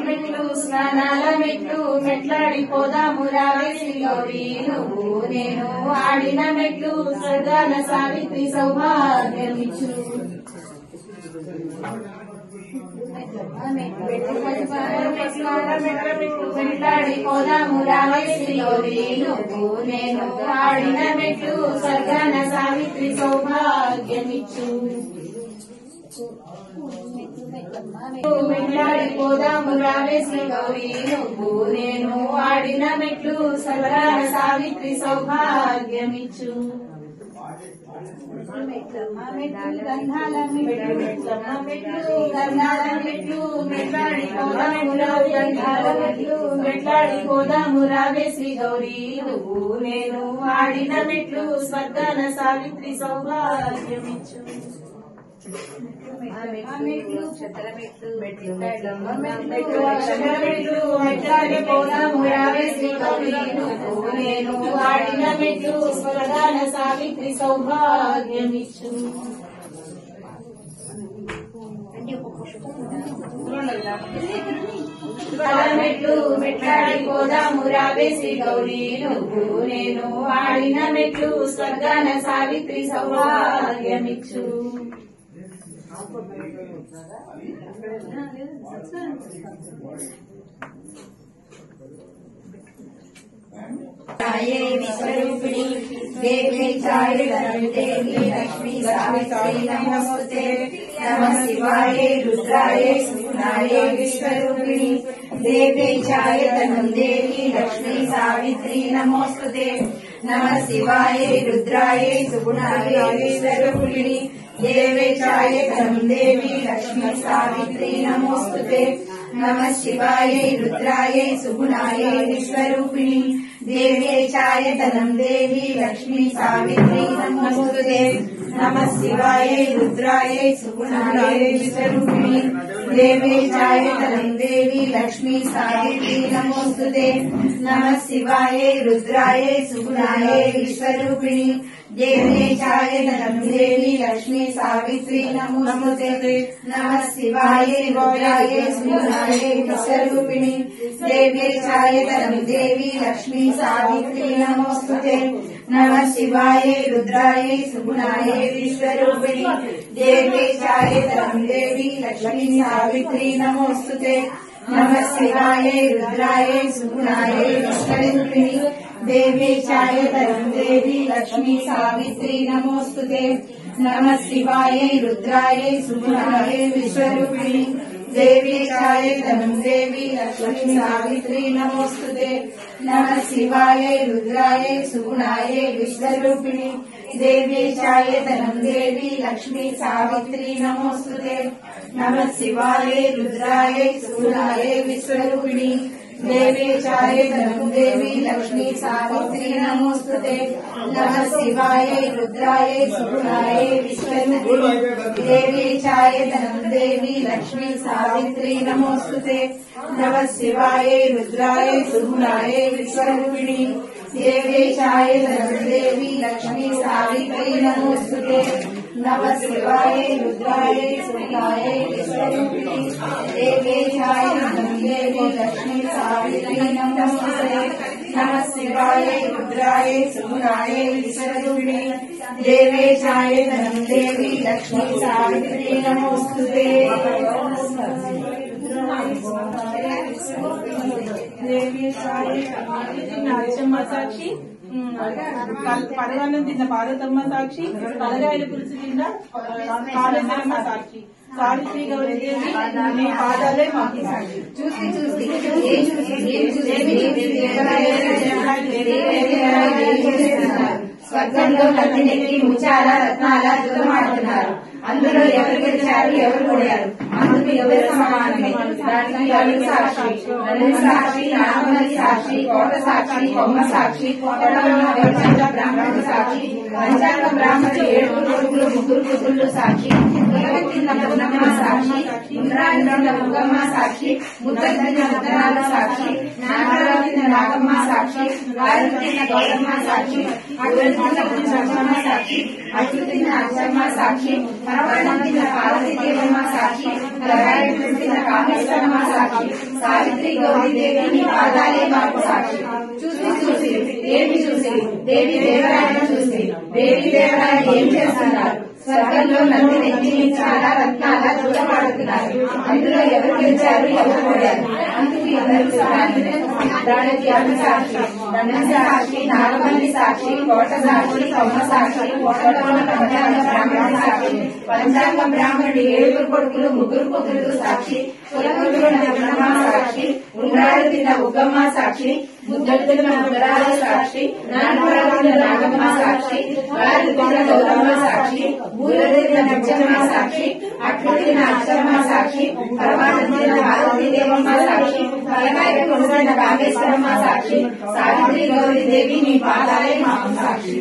మెట్లు స్నానాల మెట్లు మెట్లాడి పోదాము రావే శ్రీ గౌరీ నువ్వు నేను. ఆడిన మెట్లు స్వర్గాన సావిత్రి సౌభాగ్యమిచ్చు. మెట్లాడి పోదాము రావే శ్రీ గౌరీ నువ్వు నేను. ఆడిన మెట్లు స్వర్గాన సావిత్రి సౌభాగ్యమిచ్చు. మెట్లాడి పోదాము రావే శ్రీ గౌరీ నువ్వు నేను. ఆడిన మెట్లు స్వర్గాన సావిత్రి సౌభాగ్యమిచ్చు. గంధాల మెట్లు మెట్లాడి పోదాము రావే శ్రీ గౌరీ నువ్వు నేను. ఆడిన మెట్లు స్వర్గాన సావిత్రి సౌభాగ్యమిచ్చు. మెట్లు మెట్లాడి పోదాము రావే శ్రీ గౌరీ నువ్వు నేను. ఆడిన మెట్లు స్వర్గాన సావిత్రి సౌభాగ్యమిచ్చు. మెట్లు మెట్లాడిపోదాము రావే శ్రీ గౌరీ నువ్వు నేను ఆడిన మెట్లు స్వర్గాన సావిత్రి సౌభాగ్యమిచ్చు. విశ్వరూపిణి దేవి చాయ దేవి లక్ష్మీ సావిత్రి నమోస్తుతే. నమః శివాయ రుద్రాయ సుగుణాయ విశ్వరూపిణి దేవి చాయ ధనం దేవి లక్ష్మీ సావిత్రి నమోస్తుతే. నమః శివాయ రుద్రాయ సుగుణాయ విశ్వరూపిణి దేవి చాయ ధనం దేవి లక్ష్మీ సావిత్రి నమోస్తుతే. నమః శివాయ రుద్రాయ సుగుణాయ విశ్వరూపిణి దేవి చాయ ధనం దేవి లక్ష్మీ సావిత్రి నమోస్తుతే. నమః శివాయ రుద్రాయ సుగుణాయ విశ్వరూపిణి దేవి చాయ ధనం దేవి లక్ష్మీ సావిత్రి నమోస్తుతే. నమః శివాయ రుద్రాయ సుగుణాయ విశ్వరూపిణి దేవి చాయ ధనం దేవి లక్ష్మీ సావిత్రి నమోస్తుతే. నమః శివాయ రుద్రాయ సుగుణాయ విశ్వరూపిణి దేవి చాయ ధనం దేవి లక్ష్మీ సావిత్రి నమోస్తుతే. నమః శివాయ రుద్రాయ సుగుణాయ విశ్వరూపిణి దేవి చాయ ధనం దేవి లక్ష్మీ సావిత్రి నమోస్తుతే. నమః శివాయ రుద్రాయ సుగుణాయ విశ్వరూపిణి దేవి చాయ ధనం దేవి లక్ష్మీ సావిత్రి నమోస్తుతే. నమః శివాయ రుద్రాయ సుగుణాయ విశ్వరూపిణి దేవి చాయ ధనం దేవి లక్ష్మీ సావిత్రి నమోస్తుతే. నమః శివాయ రుద్రాయ సుగుణాయ విశ్వరూపిణి దేవి చాయ ధనం దేవి లక్ష్మీ సావిత్రి నమోస్తుతే. నమః శివాయ రుద్రాయ సుగుణాయ విశ్వరూపిణి దేవి చాయ ధనం దేవి లక్ష్మీ సావిత్రి నమోస్తుతే. నమః శివాయ రుద్రాయ సుగుణాయ విశ్వరూపిణి దేవి చాయ ధనం దేవి లక్ష్మీ సావిత్రి నమోస్తుతే. నమః శివాయ రుద్రాయ సుగుణాయ విశ్వరూపిణి దేవి చాయ ధనం దేవి లక్ష్మీ సావిత్రి నమోస్తుతే. నమః శివాయ రుద్రాయ సుగుణాయ విశ్వరూపిణి దేవి చాయ ధనం దేవి లక్ష్మీ సావిత్రి నమోస్తుతే. నమః శివాయ రుద్రాయ సుగుణాయ విశ్వరూపిణి దేవి చాయ ధనం దేవి లక్ష్మీ సావిత్రి నమోస్తుతే. దేవి చాయ నాచమ్మ సాక్షి పరవాన్నం తిన్న పార్వతమ్మ సాక్షి పలరాయల పులుసు తిన్న కాళేశ్వరమ్మ సాక్షి సావిత్రి గౌరీ దేవి నీ పాదాలే మాకు సాక్షి. చూసి స్వర్గంలో కత్తినెక్కి ముత్యాల రత్నాల జుగమాడుతున్నారు. అందులో ఎవరు గెలిచారు ఎవరు ఓడారు అందుకు ఎవరు సమానమే. దానికి అవి సాక్షి నలుగురు సాక్షి నాగమణి సాక్షి కోట సాక్షి కొమ్మ సాక్షి పంచాంగ బ్రాహ్మణుడు సాక్షి పంచాంగ బ్రాహ్మణుడు 7 కొడుకులు 3 కూతుళ్ళు సాక్షి ముద్దెత్తిన పూర్ణమ్మ సాక్షి ఇంద్రాయణ ముగ్గమ్మ సాక్షి ముద్దెత్తిన ముద్దనాలు సాక్షి నాగరావిన నాగమ్మ సాక్షి వారిన గౌరమ్మ సాక్షి అటుతిన పుంచమ్మ సాక్షి అటుతిన అచ్చమ్మ సాక్షి పరవానందిన పార్వతీదేవమ్మ సాక్షి పరవానందిన కామేశ్వరమ్మ సాక్షి సావిత్రి గౌరీ దేవి నీ పాదాలే మాకు సాక్షి. చూసి దేవి చూసి దేవి దేవరాయణ చూసి దేవి దేవరాయణ ఏం చేస్తున్నారు. స్వర్గంలో నందిని చాలా రత్నాల చూడబడుతున్నారు. అందులో ఎవరు గెలిచారు ఎవరు ఓడారు అందుకు ఎవరు దానికి అవి సాక్షి దండం సాక్షి నాగమల్లి సాక్షి కోట సాక్షి కొమ్మ సాక్షి కోటలోన పంచాంగ బ్రాహ్మణుడు సాక్షి పంచాంగ బ్రాహ్మణుడు 7 కొడుకులు 3 కూతుళ్ళు సాక్షి కులకులు బ్రహ్మ సాక్షి ఉండ్రాలు తిన్న ఉగ్గమ్మ సాక్షి ముద్దెత్తిన ముద్దరాల సాక్షి నాన్నవరాల నాగమ్మ సాక్షి వారి తిన్న గౌరమ్మ సాక్షి ఊరదిన నచ్చమ్మ సాక్షి అట్లు తిన్న అచ్చమ్మ సాక్షి పరమానందిన పార్వతీదేవమ్మ సాక్షి పలకాయ కొడుకున్న కామేశ్వరమ్మ సాక్షి సావిత్రి గౌరీ దేవి నీ పాదాలే మాకు సాక్షి.